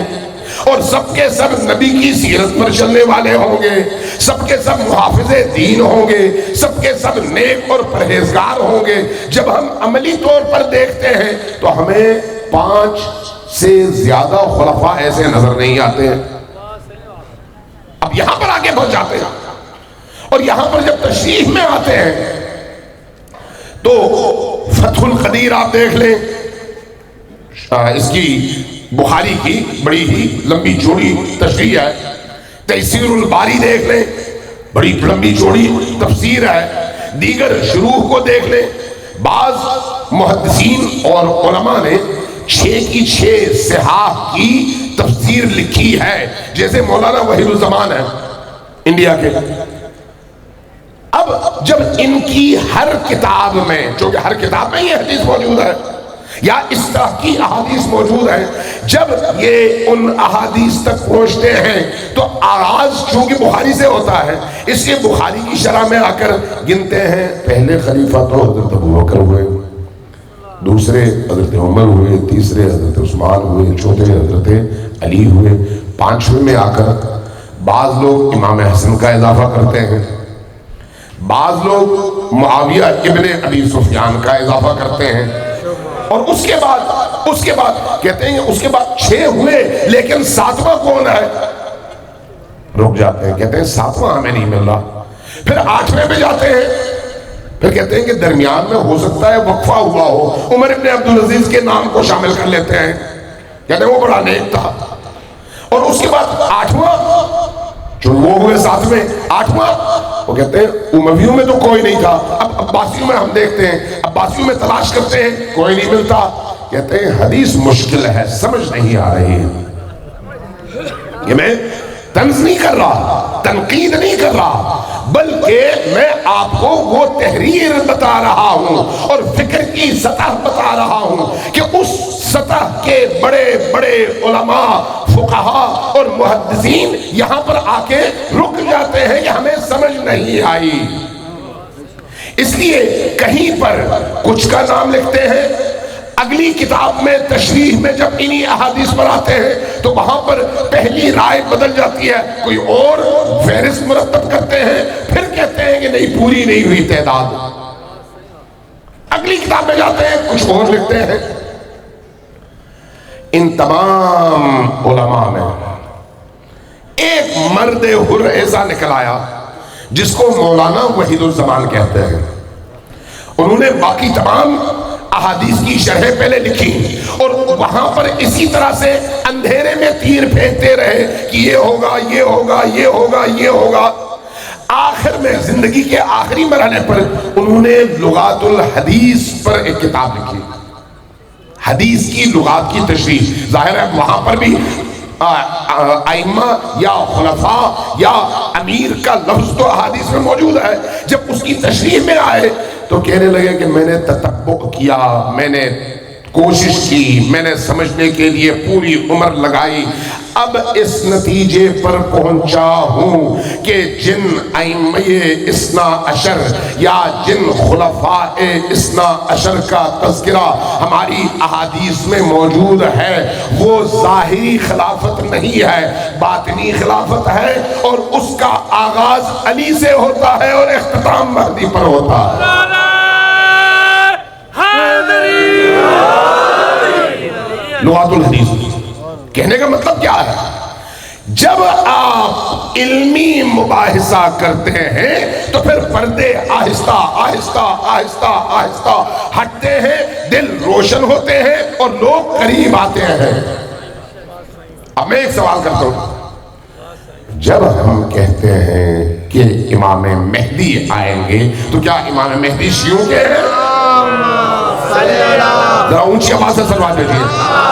اور سب کے سب نبی کی سیرت پر چلنے والے ہوں گے، سب کے سب محافظ دین ہوں گے، سب کے سب نیک اور پرہیزگار ہوں گے۔ جب ہم عملی طور پر دیکھتے ہیں تو ہمیں 5 سے زیادہ خلفاء ایسے نظر نہیں آتے ہیں۔ اب یہاں پر آگے پہنچ جاتے ہیں اور یہاں پر جب تشریح میں آتے ہیں تو فتح القدیر آپ دیکھ لیں، اس کی بخاری کی بڑی ہی لمبی چوڑی تشریح ہے۔ تیسیر الباری دیکھ لیں، بڑی لمبی چوڑی تفسیر ہے۔ دیگر شروح کو دیکھ لیں، بعض محدثین اور علماء نے 6 کی 6 صحاح کی تفسیر لکھی ہے، جیسے مولانا وحید الزمان ہے انڈیا کے۔ اب جب ان کی ہر کتاب میں، چونکہ ہر کتاب میں یہ حدیث موجود ہے یا اس طرح کی احادیث موجود ہیں، جب یہ ان احادیث تک پہنچتے ہیں تو آغاز چونکہ بخاری سے ہوتا ہے، اس لیے بخاری کی شرح میں آ کر گنتے ہیں پہلے خلیفہ تو حضرت ابوبکر ہوئے، دوسرے حضرت عمر ہوئے، تیسرے حضرت عثمان ہوئے، چوتھے حضرت علی ہوئے، 5ویں میں آ کر بعض لوگ امام حسن کا اضافہ کرتے ہیں، بعض لوگ معاویہ ابن ابی سفیان کا اضافہ کرتے ہیں، اور اس کے بعد کہتے ہیں اس کے بعد 6 ہوئے لیکن 7واں کون ہے؟ رک جاتے ہیں، کہتے ہیں 7واں ہمیں نہیں مل رہا۔ پھر 8ویں پہ جاتے ہیں، پھر کہتے ہیں کہ درمیان میں ہو سکتا ہے وقفہ ہوا ہو، عمر ابن عبدالعزیز کے نام کو شامل کر لیتے ہیں، کہتے ہیں وہ بڑا نیک تھا۔ اور اس کے بعد 8واں، جو وہ ہوئے 7ویں، 8واں وہ کہتے ہیں امویوں میں تو کوئی نہیں تھا، اب عباسیوں میں ہم دیکھتے ہیں، عباسیوں میں تلاش کرتے ہیں کوئی نہیں ملتا، کہتے ہیں حدیث مشکل ہے، سمجھ نہیں آ رہی ہے۔ یہ میں طنز نہیں کر رہا، تنقید نہیں کر رہا، بلکہ میں آپ کو وہ تحریر بتا رہا ہوں اور فکر کی سطح بتا رہا ہوں کہ اس سطح کے بڑے بڑے علماء، فقہا اور محدثین یہاں پر آ کے رک جاتے ہیں کہ ہمیں سمجھ نہیں آئی، اس لیے کہیں پر کچھ کا نام لکھتے ہیں، اگلی کتاب میں تشریح میں جب انہی احادیث پر آتے ہیں تو وہاں پر پہلی رائے بدل جاتی ہے، کوئی اور فہرست مرتب کرتے ہیں، پھر کہتے ہیں کہ نہیں پوری نہیں ہوئی تعداد، اگلی کتاب میں جاتے ہیں کچھ اور لکھتے ہیں۔ ان تمام علماء میں ایک مرد حر ایسا نکل آیا جس کو مولانا وحید الزمان کہتے ہیں، انہوں نے باقی تمام احادیث کی شرح پہلے لکھی اور وہاں پر اسی طرح سے اندھیرے میں تیر پھینکتے رہے کہ یہ ہوگا یہ ہوگا یہ ہوگا یہ ہوگا، آخر میں زندگی کے آخری مرحلے پر انہوں نے لغات الحدیث پر ایک کتاب لکھی، حدیث کی لغات کی تشریح۔ ظاہر ہے وہاں پر بھی ائمہ یا خلفاء یا امیر کا لفظ تو احادیث میں موجود ہے، جب اس کی تشریح میں آئے تو کہنے لگے کہ میں نے تتبع کیا، میں نے کوشش کی، میں نے سمجھنے کے لیے پوری عمر لگائی، اب اس نتیجے پر پہنچا ہوں کہ جن ائمہ اثنا عشر یا جن خلفاء اثنا عشر کا تذکرہ ہماری احادیث میں موجود ہے وہ ظاہری خلافت نہیں ہے، باطنی خلافت ہے، اور اس کا آغاز علی سے ہوتا ہے اور اختتام مہدی پر ہوتا ہے۔ لغات الحدیث کہنے کا مطلب کیا ہے؟ جب آپ علمی مباحثہ کرتے ہیں تو پھر پردے آہستہ آہستہ آہستہ آہستہ ہٹتے ہیں، دل روشن ہوتے ہیں اور لوگ قریب آتے ہیں۔ اب میں ایک سوال کرتا ہوں، جب ہم کہتے ہیں کہ امام مہدی آئیں گے تو کیا امام مہدی شیعوں کے ہیں؟ ذرا اونچی آواز سے سلوات دیجیے۔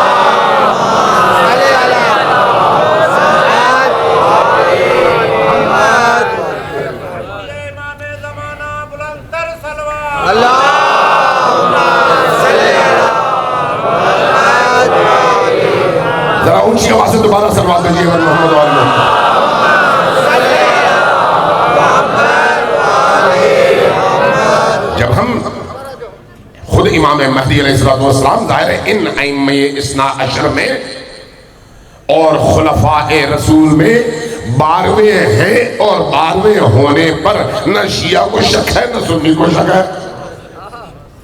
ذرا اونچی آواز سے دوبارہ سلوات دیجیے محمد وآلہ۔ جب ہم خود امام مہدی علیہ السلام ظاہر ہے ان ائمہ اثنا عشر میں اور خلفاء رسول میں 12ویں ہیں، اور 12ویں ہونے پر نہ شیعہ کو شک ہے نہ سنی کو شک ہے،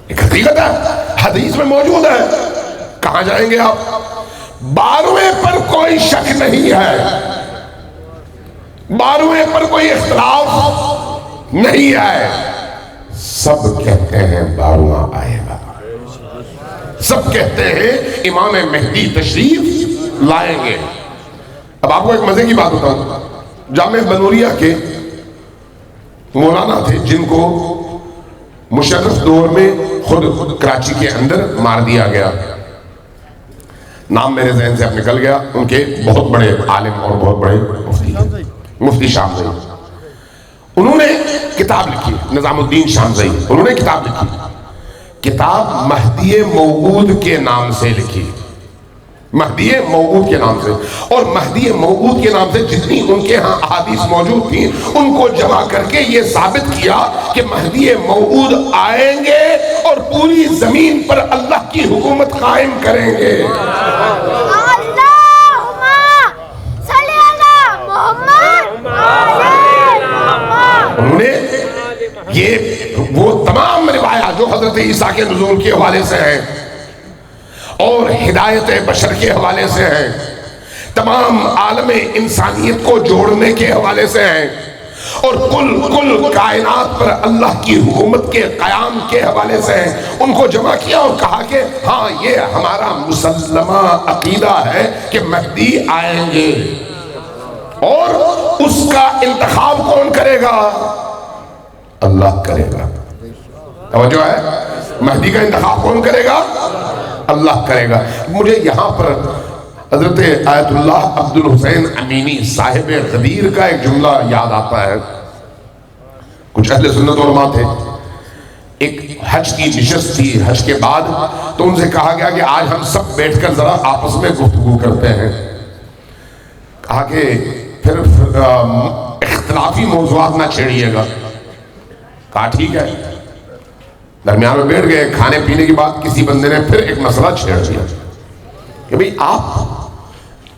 ایک حقیقت ہے، حدیث میں موجود ہے۔ کہاں جائیں گے آپ؟ 12ویں پر کوئی شک نہیں ہے، 12ویں پر کوئی اختلاف نہیں ہے، سب کہتے ہیں 12واں آئے گا، سب کہتے ہیں امام مہدی تشریف لائیں گے۔ اب آپ کو ایک مزے کی بات بتاؤں، جامع بنوریہ کے مولانا تھے جن کو مشرف دور میں خود کراچی کے اندر مار دیا گیا، نام میرے ذہن سے اب نکل گیا، ان کے بہت بڑے عالم اور بہت بڑے مفتی تھے، مفتی شامزئی۔ انہوں نے کتاب لکھی، نظام الدین شامزئی، انہوں نے کتاب لکھی، کتاب مہدی موعود کے نام سے لکھی، مہدی موعود کے نام سے، اور مہدی موعود کے نام سے جتنی ان کے ہاں احادیث موجود تھیں ان کو جمع کر کے یہ ثابت کیا کہ مہدی موعود آئیں گے اور پوری زمین پر اللہ کی حکومت قائم کریں گے۔ انہوں نے یہ وہ تمام روایات جو حضرت عیسیٰ کے نزول کے حوالے سے ہیں اور ہدایت بشر کے حوالے سے ہیں، تمام عالم انسانیت کو جوڑنے کے حوالے سے ہیں، اور کل کائنات پر اللہ کی حکومت کے قیام کے حوالے سے ہیں، ان کو جمع کیا اور کہا کہ ہاں یہ ہمارا مسلمہ عقیدہ ہے کہ مہدی آئیں گے، اور اس کا انتخاب کون کرے گا؟ اللہ کرے گا۔ توجہ ہے، مہدی کا انتخاب کون کرے گا؟ اللہ کرے گا۔ مجھے یہاں پر حضرت آیت اللہ عبد الحسین امینی صاحب غدیر کا ایک جملہ یاد آتا ہے. کچھ اہل سنت علماء تھے، ایک حج کی نشست تھی حج کے بعد، تو ان سے کہا گیا کہ آج ہم سب بیٹھ کر ذرا آپس میں گفتگو کرتے ہیں. کہا کہ پھر اختلافی موضوعات نہ چھیڑیے گا. کہا ٹھیک ہے. درمیان میں بیٹھ گئے. کھانے پینے کے بعد کسی بندے نے پھر ایک مسئلہ چھیڑ دیا کہ بھئی آپ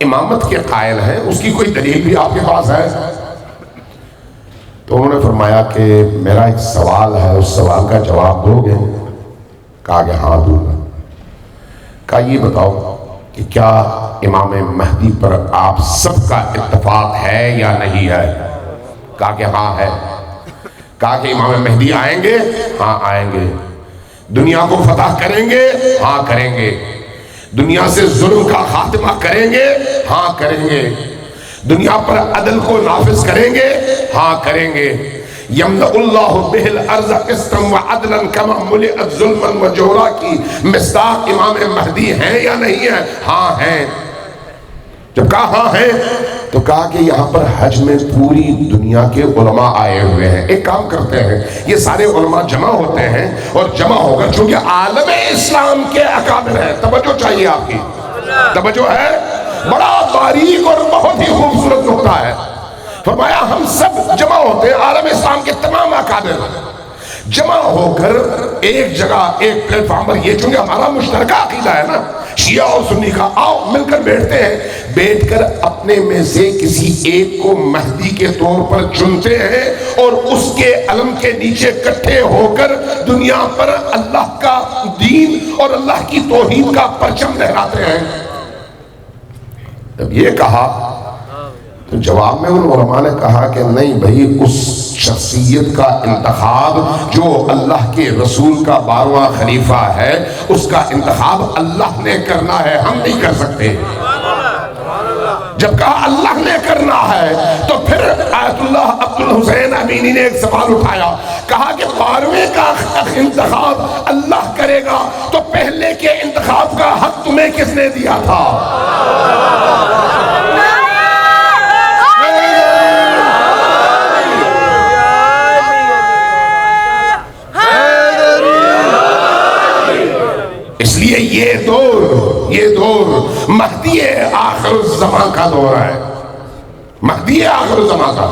امامت کے قائل ہیں، اس کی کوئی دلیل بھی آپ کے پاس ہے؟ تو انہوں نے فرمایا کہ میرا ایک سوال ہے، اس سوال کا جواب دو گے؟ کہا کہ ہاں دوں گا. کہا یہ بتاؤ کہ کیا امام مہدی پر آپ سب کا اتفاق ہے یا نہیں ہے؟ کہا کہ ہاں ہے. کہا کہ امام مہدی آئیں گے؟ ہاں آئیں گے. دنیا کو فتح کریں گے؟ ہاں کریں گے. دنیا سے ظلم کا خاتمہ کریں گے؟ ہاں کریں گے. دنیا پر عدل کو نافذ کریں گے؟ ہاں کریں گے. یملأ اللہ بہ الارض قسطا وعدلا کما ملئت ظلما وجورا کی مصداق امام مہدی ہیں یا نہیں ہیں؟ ہاں ہیں. جب کہا ہاں ہیں تو کہا کہ یہاں پر حج میں پوری دنیا کے علماء آئے ہوئے ہیں. ایک کام کرتے ہیں، یہ سارے علماء جمع ہوتے ہیں اور جمع ہو کر، چونکہ عالم اسلام کے اکابر ہیں، توجہ چاہیے آپ کی، توجہ ہے، بڑا باریک اور بہت ہی خوبصورت نقطہ ہے. فرمایا ہم سب جمع ہوتے ہیں، عالم اسلام کے تمام اکابر جمع ہو کر ایک جگہ ایک پلیٹ فارم پر، یہ چونکہ ہمارا مشترکہ عقیدہ ہے نا شیعہ اور سنی کا، آؤ مل کر بیٹھتے ہیں. بیٹھ کر اپنے میں سے کسی ایک کو مہدی کے طور پر چنتے ہیں اور اس کے علم کے نیچے کٹھے ہو کر دنیا پر اللہ کا دین اور اللہ کی توحید کا پرچم لہراتے ہیں. جب یہ کہا تو جواب میں ان علماء نے کہا کہ نہیں بھائی، اس شخصیت کا انتخاب جو اللہ کے رسول کا 12واں خلیفہ ہے، اس کا انتخاب اللہ نے کرنا ہے، ہم نہیں کر سکتے. جب کہا اللہ نے کرنا ہے تو پھر آیت اللہ عبد الحسین امینی نے ایک سوال اٹھایا. کہا کہ 12ویں کا انتخاب اللہ کرے گا تو پہلے کے انتخاب کا حق تمہیں کس نے دیا تھا؟ اس لیے یہ دور مہدی آخر الزمان کا دور ہے، مہدی آخر الزمان کا.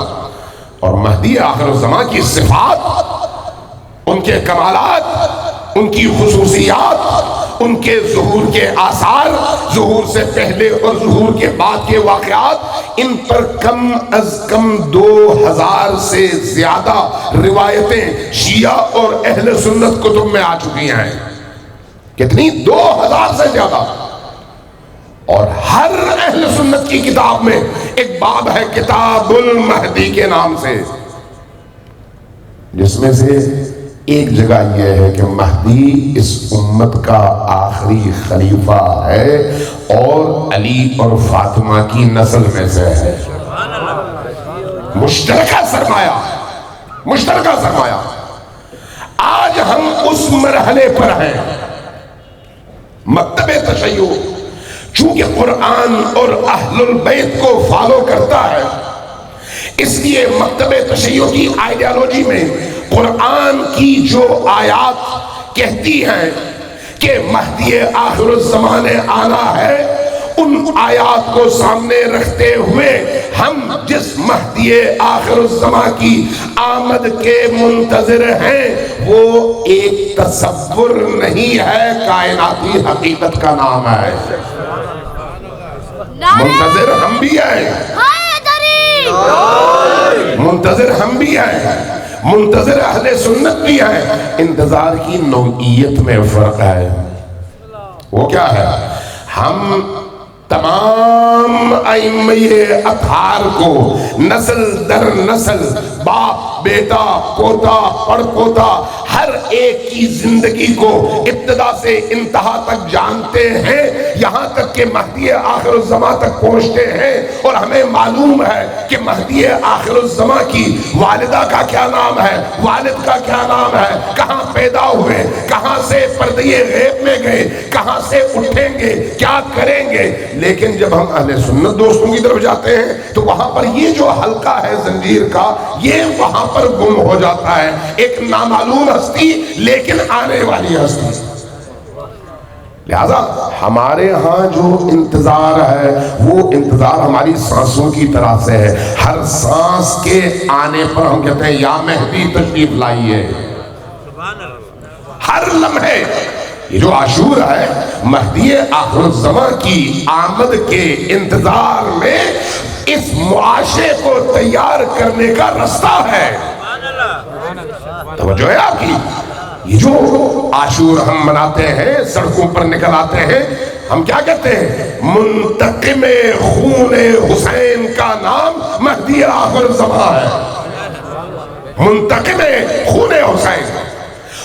اور مہدی آخر الزمان کی صفات، ان کے کمالات، ان کی خصوصیات، ان کے ظہور کے آثار، ظہور سے پہلے اور ظہور کے بعد کے واقعات، ان پر کم از کم 2000 سے زیادہ روایتیں شیعہ اور اہل سنت کتب میں آ چکی ہیں. کتنی؟ 2000 سے زیادہ. اور ہر اہل سنت کی کتاب میں ایک باب ہے کتاب المہدی کے نام سے، جس میں سے ایک جگہ یہ ہے کہ مہدی اس امت کا آخری خلیفہ ہے اور علی اور فاطمہ کی نسل میں سے ہے. مشترکہ سرمایہ، مشترکہ سرمایہ. آج ہم اس مرحلے پر ہیں. مکتب تشیع چونکہ قرآن اور اہل البیت کو فالو کرتا ہے، اس لیے مکتب تشیع کی آئیڈیالوجی میں قرآن کی جو آیات کہتی ہیں کہ مہدی آخر الزمان آنا ہے، ان آیات کو سامنے رکھتے ہوئے ہم جس مہدی آخر الزمان کی آمد کے منتظر ہیں وہ ایک تصور نہیں ہے، کائناتی حقیقت کا نام ہے. منتظر ہم بھی ہیں، منتظر ہم بھی ہیں، منتظر اہل سنت بھی ہیں. انتظار کی نوعیت میں فرق ہے. وہ کیا ہے؟ ہم تمام ائمہ اطہار کو نسل در نسل، باپ بیٹا پوتا پڑ پوتا، ہر ایک کی زندگی کو ابتدا سے انتہا تک جانتے ہیں، یہاں تک کہ مہدی آخر الزمان تک پہنچتے ہیں. اور ہمیں معلوم ہے کہ مہدی آخر الزمان کی والدہ کا کیا نام ہے، والد کا کیا نام ہے، کہاں پیدا ہوئے، کہاں سے پردے غیب میں گئے، کہاں سے اٹھیں گے، کیا کریں گے. لیکن جب ہم اہل سنت دوستوں کی طرف جاتے ہیں تو وہاں پر یہ جو حلقہ ہے زنجیر کا، یہ وہاں پر گم ہو جاتا ہے. ایک نامعلوم ہستی لیکن آنے والی ہستی. لہذا ہمارے ہاں جو انتظار ہے وہ انتظار ہماری سانسوں کی طرح سے ہے. ہر سانس کے آنے پر ہم کہتے ہیں یا مہدی تشریف لائیے. ہر لمحے یہ جو عاشور ہے مہدی آخر الزماں کی آمد کے انتظار میں اس معاشرے کو تیار کرنے کا رستہ ہے. توجہ ہے آپ کی. یہ جو عاشور ہم مناتے ہیں، سڑکوں پر نکل آتے ہیں، ہم کیا کہتے ہیں؟ منتقم خون حسین کا نام مہدی آخر الزماں ہے. منتقم خون حسین،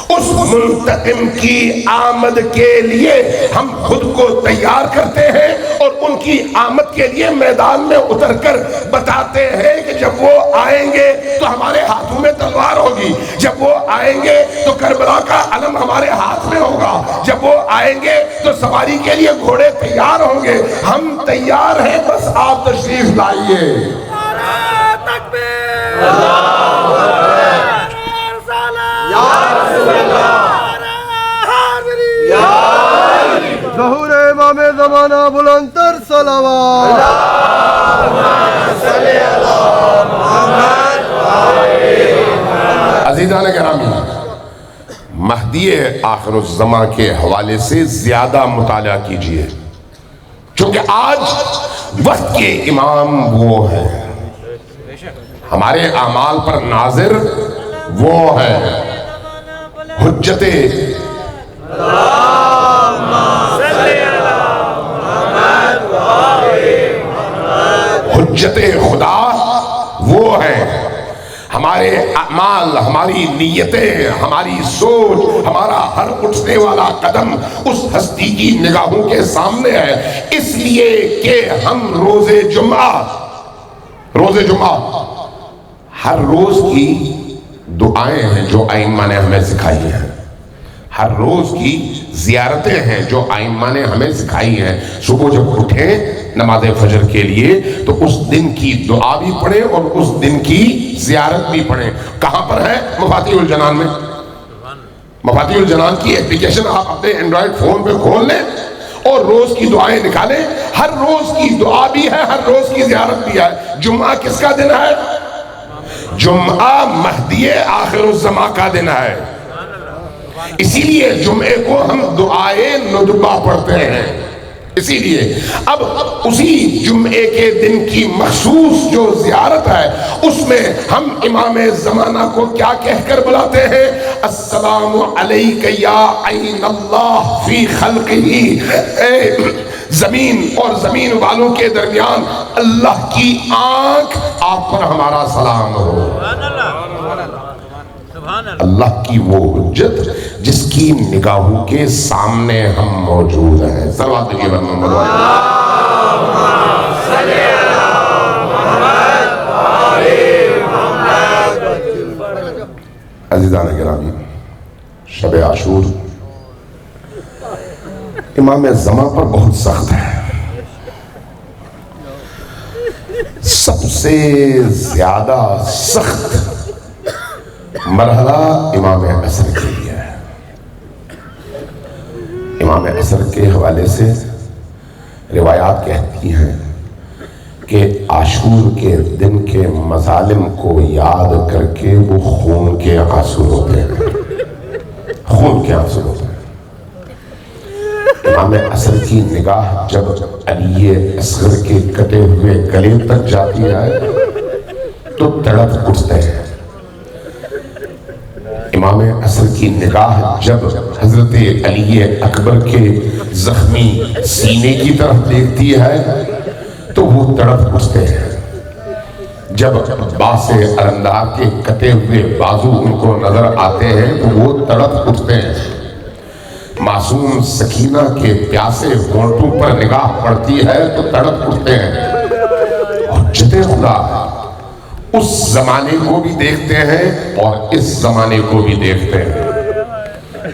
اس منتقم کی آمد کے لیے ہم خود کو تیار کرتے ہیں اور ان کی آمد کے لیے میدان میں اتر کر بتاتے ہیں کہ جب وہ آئیں گے تو ہمارے ہاتھوں میں تلوار ہوگی، جب وہ آئیں گے تو کربلا کا علم ہمارے ہاتھ میں ہوگا، جب وہ آئیں گے تو سواری کے لیے گھوڑے تیار ہوں گے. ہم تیار ہیں، بس آپ تشریف لائیے. ظہور امام زمانہ بلندر صلوات. عزیزان گرامی، مہدی آخر الزماں کے حوالے سے زیادہ مطالعہ کیجئے، چونکہ آج وقت کے امام وہ ہیں، ہمارے اعمال پر ناظر وہ ہیں، حجت حجت خدا وہ ہیں. ہمارے اعمال، ہماری نیتیں، ہماری سوچ، ہمارا ہر اٹھنے والا قدم اس ہستی کی نگاہوں کے سامنے ہے. اس لیے کہ ہم روز جمعہ ہر روز کی دعائیں ہیں جو ائمہ نے ہمیں سکھائی ہیں، ہر روز کی زیارتیں ہیں جو ائمہ نے ہمیں سکھائی ہیں. صبح جب اٹھیں نماز فجر کے لیے تو اس دن کی دعا بھی پڑھیں اور اس دن کی زیارت بھی پڑھیں. کہاں پر ہے؟ مفاتیح الجنان میں. مفاتیح الجنان کی اپلیکیشن آپ اپنے اینڈرائیڈ فون پہ کھول لیں اور روز کی دعائیں نکالیں. ہر روز کی دعا بھی ہے، ہر روز کی زیارت بھی ہے. جمعہ کس کا دن ہے؟ جمعہ مہدی آخر الزماں کا دن ہے. اسی لیے جمعے کو ہم دعائے ندبہ پڑھتے ہیں. اسی لیے اب اسی جمعے کے دن کی مخصوص جو زیارت ہے اس میں ہم امام زمانہ کو کیا کہہ کر بلاتے ہیں؟ السلام علیک یا عین اللہ فی خلقہ. اے زمین اور زمین والوں کے درمیان اللہ کی آنکھ، آپ پر ہمارا سلام ہو. اللہ کی وہ حجت جس کی نگاہوں کے سامنے ہم موجود ہیں. صلوات کے محمد عزیزان گرامی، شب عاشور امام زماں پر بہت سخت ہے. سب سے زیادہ سخت مرحلہ امام عصر کے لیے ہے. امام عصر کے حوالے سے روایات کہتی ہیں کہ عاشور کے دن کے مظالم کو یاد کر کے وہ خون کے آنسو روتے ہیں. خون کے آنسو روتے ہیں. امام عصر کی نگاہ جب علی اصغر کے کٹے ہوئے گلے تک جاتی ہے تو تڑپ اٹھتے ہیں. امام عصر کی نگاہ جب حضرت علی اکبر کے زخمی سینے کی طرف دیکھتی ہے تو وہ تڑپ اٹھتے ہیں. جب عباس ارندار کے کٹے ہوئے بازو ان کو نظر آتے ہیں تو وہ تڑپ اٹھتے ہیں. معصوم سکینہ کے پیاسے ہونٹوں پر نگاہ پڑتی ہے تو تڑپ اٹھتے ہیں. حجت خدا اس زمانے کو بھی دیکھتے ہیں اور اس زمانے کو بھی دیکھتے ہیں.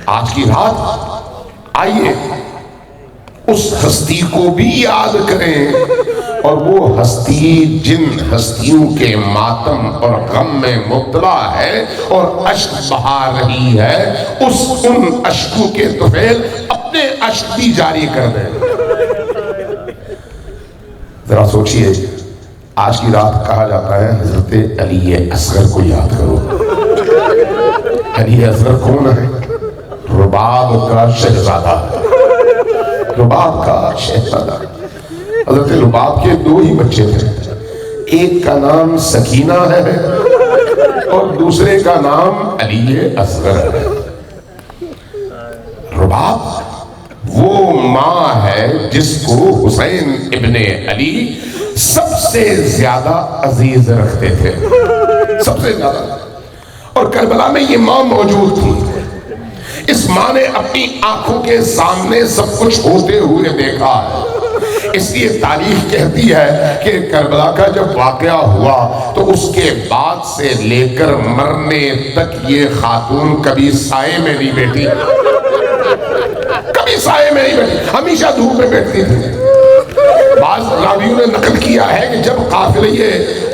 آج کی رات آئیے اس ہستی کو بھی یاد کریں، اور وہ ہستی جن ہستیوں کے ماتم اور غم میں مبتلا ہے اور اشک بہا رہی ہے، ان اشکوں کے طفیل اپنے اشک بھی جاری کر دیں۔ ذرا سوچئے، آج کی رات کہا جاتا ہے حضرت علی اصغر کو یاد کرو۔ علی اصغر کون ہے؟ رباب کا شہزادہ، رباب کا شہزادہ۔ حضرت رباب کے دو ہی بچے تھے، ایک کا نام سکینہ ہے اور دوسرے کا نام علی اصغر ہے۔ رباب وہ ماں ہے جس کو حسین ابن علی سب سے زیادہ عزیز رکھتے تھے، سب سے زیادہ۔ اور کربلا میں یہ ماں موجود تھی۔ اس ماں نے اپنی آنکھوں کے سامنے سب کچھ ہوتے ہوئے دیکھا ہے۔ اس لیے تاریخ کہتی ہے کہ کربلا کا جب واقعہ ہوا تو اس کے بعد سے لے کر مرنے تک یہ خاتون کبھی سائے میں نہیں بیٹھی، کبھی سائے میں نہیں بیٹھی، ہمیشہ دھوپ میں بیٹھتی تھی۔ بعض راویوں نے نقل کیا ہے کہ جب قافلے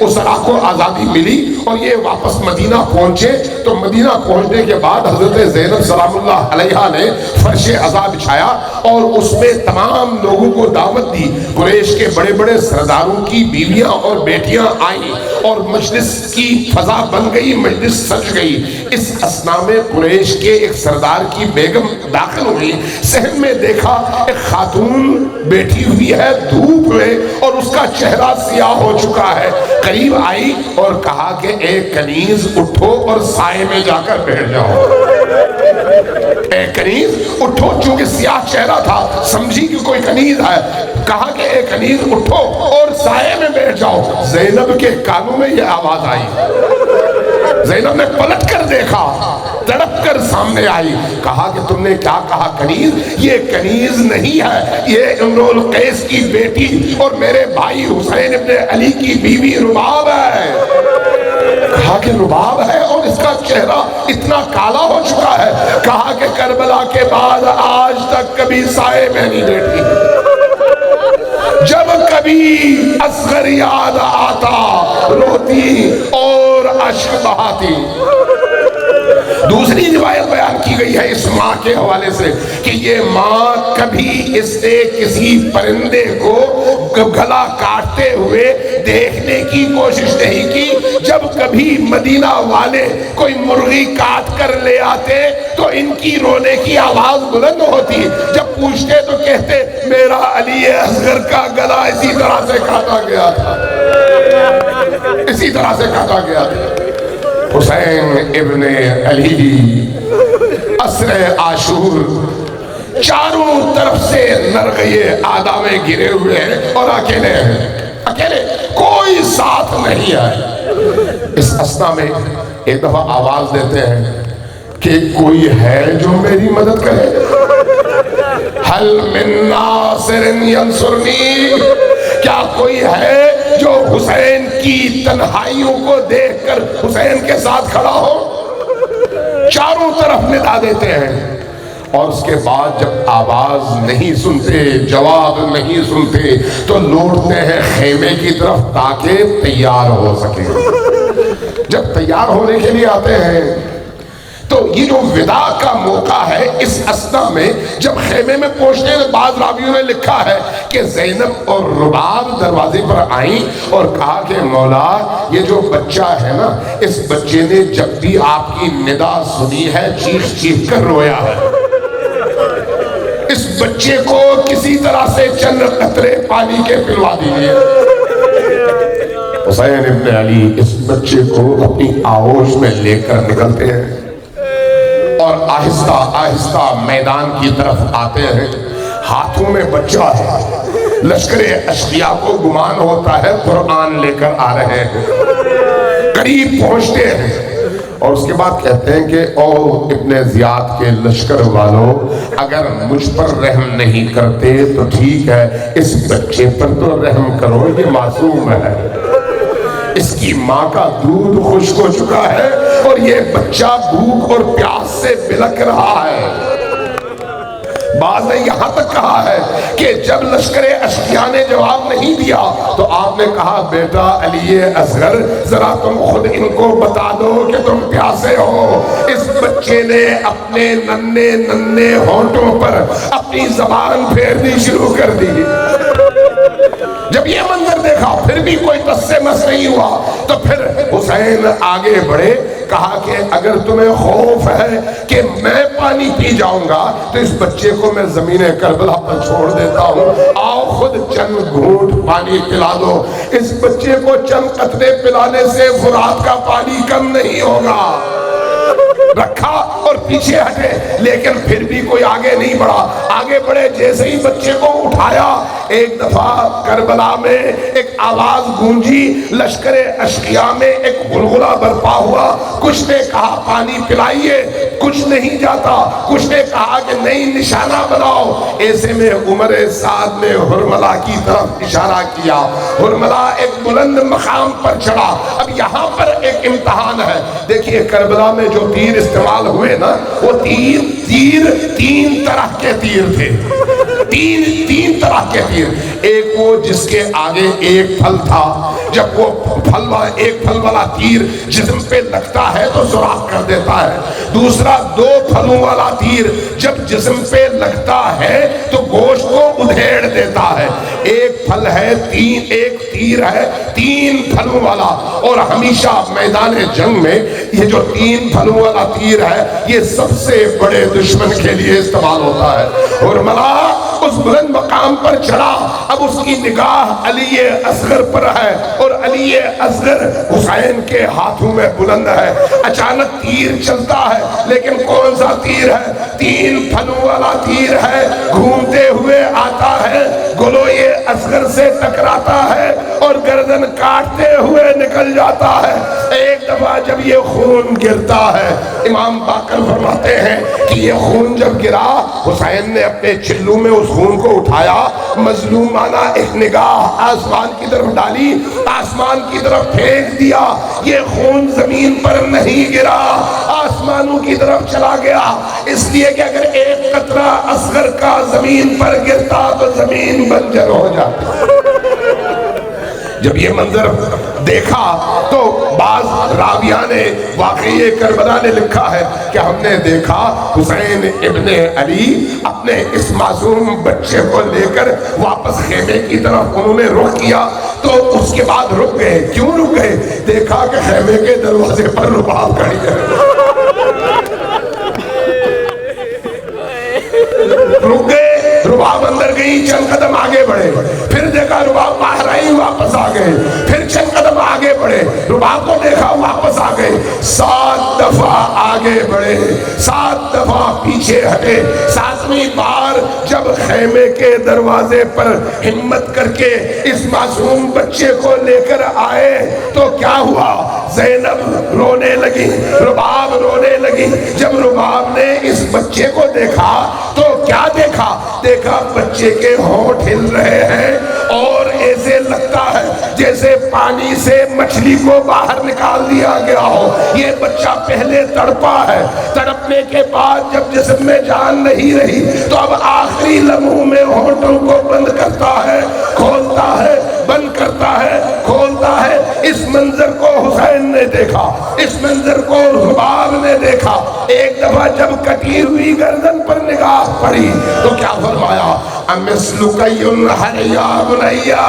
اسرا کو آزادی ملی اور یہ واپس مدینہ پہنچے تو مدینہ پہنچنے کے بعد حضرت زینب سلام اللہ علیہا نے فرش عزا بچھایا اور اس میں تمام لوگوں کو دعوت دی۔ قریش کے بڑے بڑے سرداروں کی بیویاں اور بیٹیاں آئیں اور مجلس کی فضا بن گئی، مجلس سج گئی۔ اس اثنا میں قریش کے ایک سردار کی بیگم داخل ہوئی، صحن میں دیکھا ایک خاتون بیٹھی ہوئی ہے دھوپ میں اور اس کا چہرہ سیاہ ہو چکا ہے۔ قریب آئی اور کہا کہ اے کنیز اٹھو اور سائے میں جا کر بیٹھ جاؤ۔ اے کنیز اٹھو، چونکہ سیاہ چہرہ تھا سمجھی کہ کوئی کنیز ہے، کہا کہ اے کنیز اٹھو اور سائے میں بیٹھ جاؤ۔ زینب کے کانوں میں یہ آواز آئی، زینب نے پلٹ کر دیکھا، تڑپ کر سامنے آئی، کہا کہ تم نے کیا کہا کنیز؟ یہ کنیز نہیں ہے، یہ امرؤ القیس کی بیٹی اور میرے بھائی حسین ابن علی کی بیوی رباب ہے۔ کہا کہ رباب ہے اور اس کا چہرہ اتنا کالا ہو چکا ہے؟ کہا کہ کربلا کے بعد آج تک کبھی سائے میں نہیں بیٹھی، جب کبھی اصغر یاد آتا روتی اور اشک بہاتی۔ دوسری روایت بیان کی گئی ہے اس ماں کے حوالے سے کہ یہ ماں کبھی اس نے کسی پرندے کو گلا کاٹتے ہوئے دیکھنے کی کوشش نہیں کی۔ جب کبھی مدینہ والے کوئی مرغی کاٹ کر لے آتے تو ان کی رونے کی آواز بلند ہوتی، جب پوچھتے تو کہتے میرا علی اصغر کا گلا اسی طرح سے کاٹا گیا تھا، اسی طرح سے کاٹا گیا تھا۔ حسین ابن علی عصر عاشور چاروں طرف سے نرغے آدھا میں گرے ہوئے ہیں اور اکیلے ہیں، اکیلے، کوئی ساتھ نہیں ہے۔ اس اثنا میں ایک دفعہ آواز دیتے ہیں کہ کوئی ہے جو میری مدد کرے؟ حل من ناصر ینصرنی، کیا کوئی ہے جو حسین کی تنہائیوں کو دیکھ کر حسین کے ساتھ کھڑا ہو؟ چاروں طرف ندا دیتے ہیں اور اس کے بعد جب آواز نہیں سنتے، جواب نہیں سنتے تو لوٹتے ہیں خیمے کی طرف تاکہ تیار ہو سکیں۔ جب تیار ہونے کے لیے آتے ہیں تو یہ جو وداع کا موقع ہے اس اثنا میں جب خیمے میں پہنچتے ہیں، بعض راویوں نے لکھا ہے کہ زینب اور رباب دروازے پر آئیں اور کہا کہ مولا یہ جو بچہ ہے نا، اس بچے نے جب بھی آپ کی ندا سنی ہے چیخ چیخ کر رویا ہے، اس بچے کو کسی طرح سے چند قطرے پانی کے پلوا دیجیے۔ حسین ابن علی اس بچے کو اپنی آغوش میں لے کر نکلتے ہیں اور آہستہ آہستہ میدان کی طرف آتے ہیں۔ ہاتھوں میں بچہ ہے، لشکر اشقیاء کو گمان ہوتا ہے قرآن لے کر آ رہے ہیں۔ قریب پہنچتے ہیں اور اس کے بعد کہتے ہیں کہ او ابن زیاد کے لشکر والوں، اگر مجھ پر رحم نہیں کرتے تو ٹھیک ہے، اس بچے پر تو رحم کرو، یہ معصوم ہے۔ اس کی ماں کا دودھ خشک ہو چکا ہے اور یہ بچہ بھوک اور پیاس سے بلک رہا ہے۔ بعض نے یہاں تک کہا ہے کہ جب لشکر اشقیاء نے جواب نہیں دیا تو آپ نے کہا بیٹا علی اصغر ذرا تم خود ان کو بتا دو کہ تم پیاسے ہو۔ اس بچے نے اپنے ننھے ننھے ہونٹوں پر اپنی زبان پھیرنی شروع کر دی۔ جب یہ منظر دیکھا پھر بھی کوئی تس سے مس نہیں ہوا تو پھر حسین آگے بڑھے، کہا کہ اگر تمہیں خوف ہے کہ میں پانی پی جاؤں گا تو اس بچے کو میں زمین کربلا پر چھوڑ دیتا ہوں، آؤ خود چند گھونٹ پانی پلا دو۔ اس بچے کو چند قطرے پلانے سے فرات کا پانی کم نہیں ہوگا۔ رکھا اور پیچھے ہٹے، لیکن پھر بھی کوئی آگے نہیں بڑھا۔ آگے بڑھے، جیسے ہی بچے کو اٹھایا ایک دفعہ کربلا میں ایک آواز گونجی، لشکر اشقیاء میں ایک غلغلہ برپا ہوا۔ کچھ نے کہا پانی پلائیے، کچھ نہیں جاتا، کچھ نے کہا کہ نہیں نشانہ بناؤ۔ ایسے میں عمر سعد نے حرملہ کی طرف اشارہ کیا۔ حرملہ ایک بلند مقام پر چڑھا۔ اب یہاں پر ایک امتحان ہے۔ دیکھیے کربلا میں جو تیر استعمال ہوئے نا، وہ تین طرح کے تیر تھے۔ تین طرح کے تیر۔ ایک وہ جس کے آگے ایک پھل تھا، جب وہ ایک پھل والا تیر جسم پہ لگتا ہے تو سوراخ کر دیتا ہے۔ دوسرا دو پھلوں والا تیر جب جسم پہ لگتا ہے تو گوشت کو ادھیڑ دیتا ہے۔ ایک پھل ہے ایک تیر ہے تین پھلوں والا، اور ہمیشہ میدان جنگ میں یہ جو تین پھلوں والا تیر ہے یہ سب سے بڑے دشمن کے لیے استعمال ہوتا ہے۔ اور اس بلند مقام پر چڑھا، اب اس کی نگاہ علی اصغر پر ہے اور علی اصغر حسین کے ہاتھوں میں بلند ہے۔ اچانک تیر چلتا ہے، لیکن کون سا تیر ہے؟ تین پھلوں والا تیر ہے، گھومتے ہوئے آتا ہے، گلوئے اصغر سے ٹکراتا ہے اور گردن کاٹتے ہوئے نکل جاتا ہے۔ ایک دفعہ جب یہ خون گرتا ہے، امام باقر فرماتے ہیں کہ یہ خون جب گرا، حسین نے اپنے چلو میں اس خون کو اٹھایا، مظلومانہ ایک نگاہ آسمان کی طرف ڈالی، آسمان کی طرف پھینک دیا۔ یہ خون زمین پر نہیں گرا، آسمانوں کی طرف چلا گیا، اس لیے کہ اگر ایک قطرہ اصغر کا زمین پر گرتا تو زمین بنجر ہو جاتی۔ جب یہ منظر دیکھا تو بعض راویان نے واقعی کربلا نے لکھا ہے کہ ہم نے دیکھا حسین ابن علی اپنے اس معصوم بچے کو لے کر واپس خیمے کی طرف انہوں نے رخ کیا، تو اس کے بعد رک گئے۔ کیوں رک گئے؟ دیکھا کہ خیمے کے دروازے پر رباب کھڑی ہے۔ رک گئے، رباب اندر گئی، چند قدم آگے بڑھے، پھر دیکھا رباب باہر آئی، واپس آ گئے، پھر چند قدم آگے بڑھے، رباب کو دیکھا، واپس آ گئے، 7 دفعہ آگے بڑھے، 7 دفعہ پیچھے ہٹے۔ 7ویں بار جب خیمے کے دروازے پر ہمت کر کے اس معصوم بچے کو لے کر آئے تو کیا ہوا؟ زینب رونے لگی، رباب رونے لگی۔ جب رباب نے اس بچے کو دیکھا تو کیا دیکھا؟ دیکھا بچے کے ہونٹ ہل رہے ہیں اور ایسے لگتا ہے جیسے پانی سے مچھلی کو باہر نکال دیا گیا ہو۔ یہ بچہ پہلے تڑپا ہے، تڑپنے کے بعد جب جسم میں جان نہیں رہی تو اب آخری لمحوں میں ہونٹوں کو بند کرتا ہے، کھولتا ہے، بند کرتا ہے، کھولتا ہے۔ اس منظر کو حسین نے دیکھا، اس منظر کو رباب نے دیکھا۔ ایک دفعہ جب کٹی ہوئی گردن پر نگاہ پڑی تو کیا فرمایا؟ امثلک ینحر یا بنیا،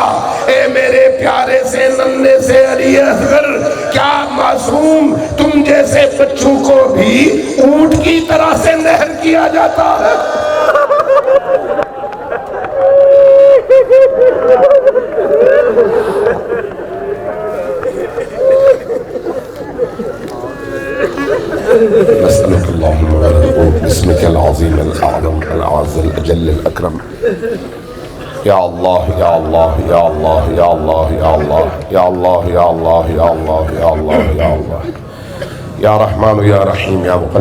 اے میرے پیارے سے ننھے سے علی اصغر، کیا معصوم تم جیسے بچوں کو بھی اونٹ کی طرح سے نہر کیا جاتا ہے؟ نسألك اللهم ونرجوك باسمك العظيم الأعظم الأعز الأجل الأكرم، يا الله يا الله يا الله يا الله يا الله يا الله يا الله يا الله يا الله يا الله يا رحمن يا رحيم يا مقلب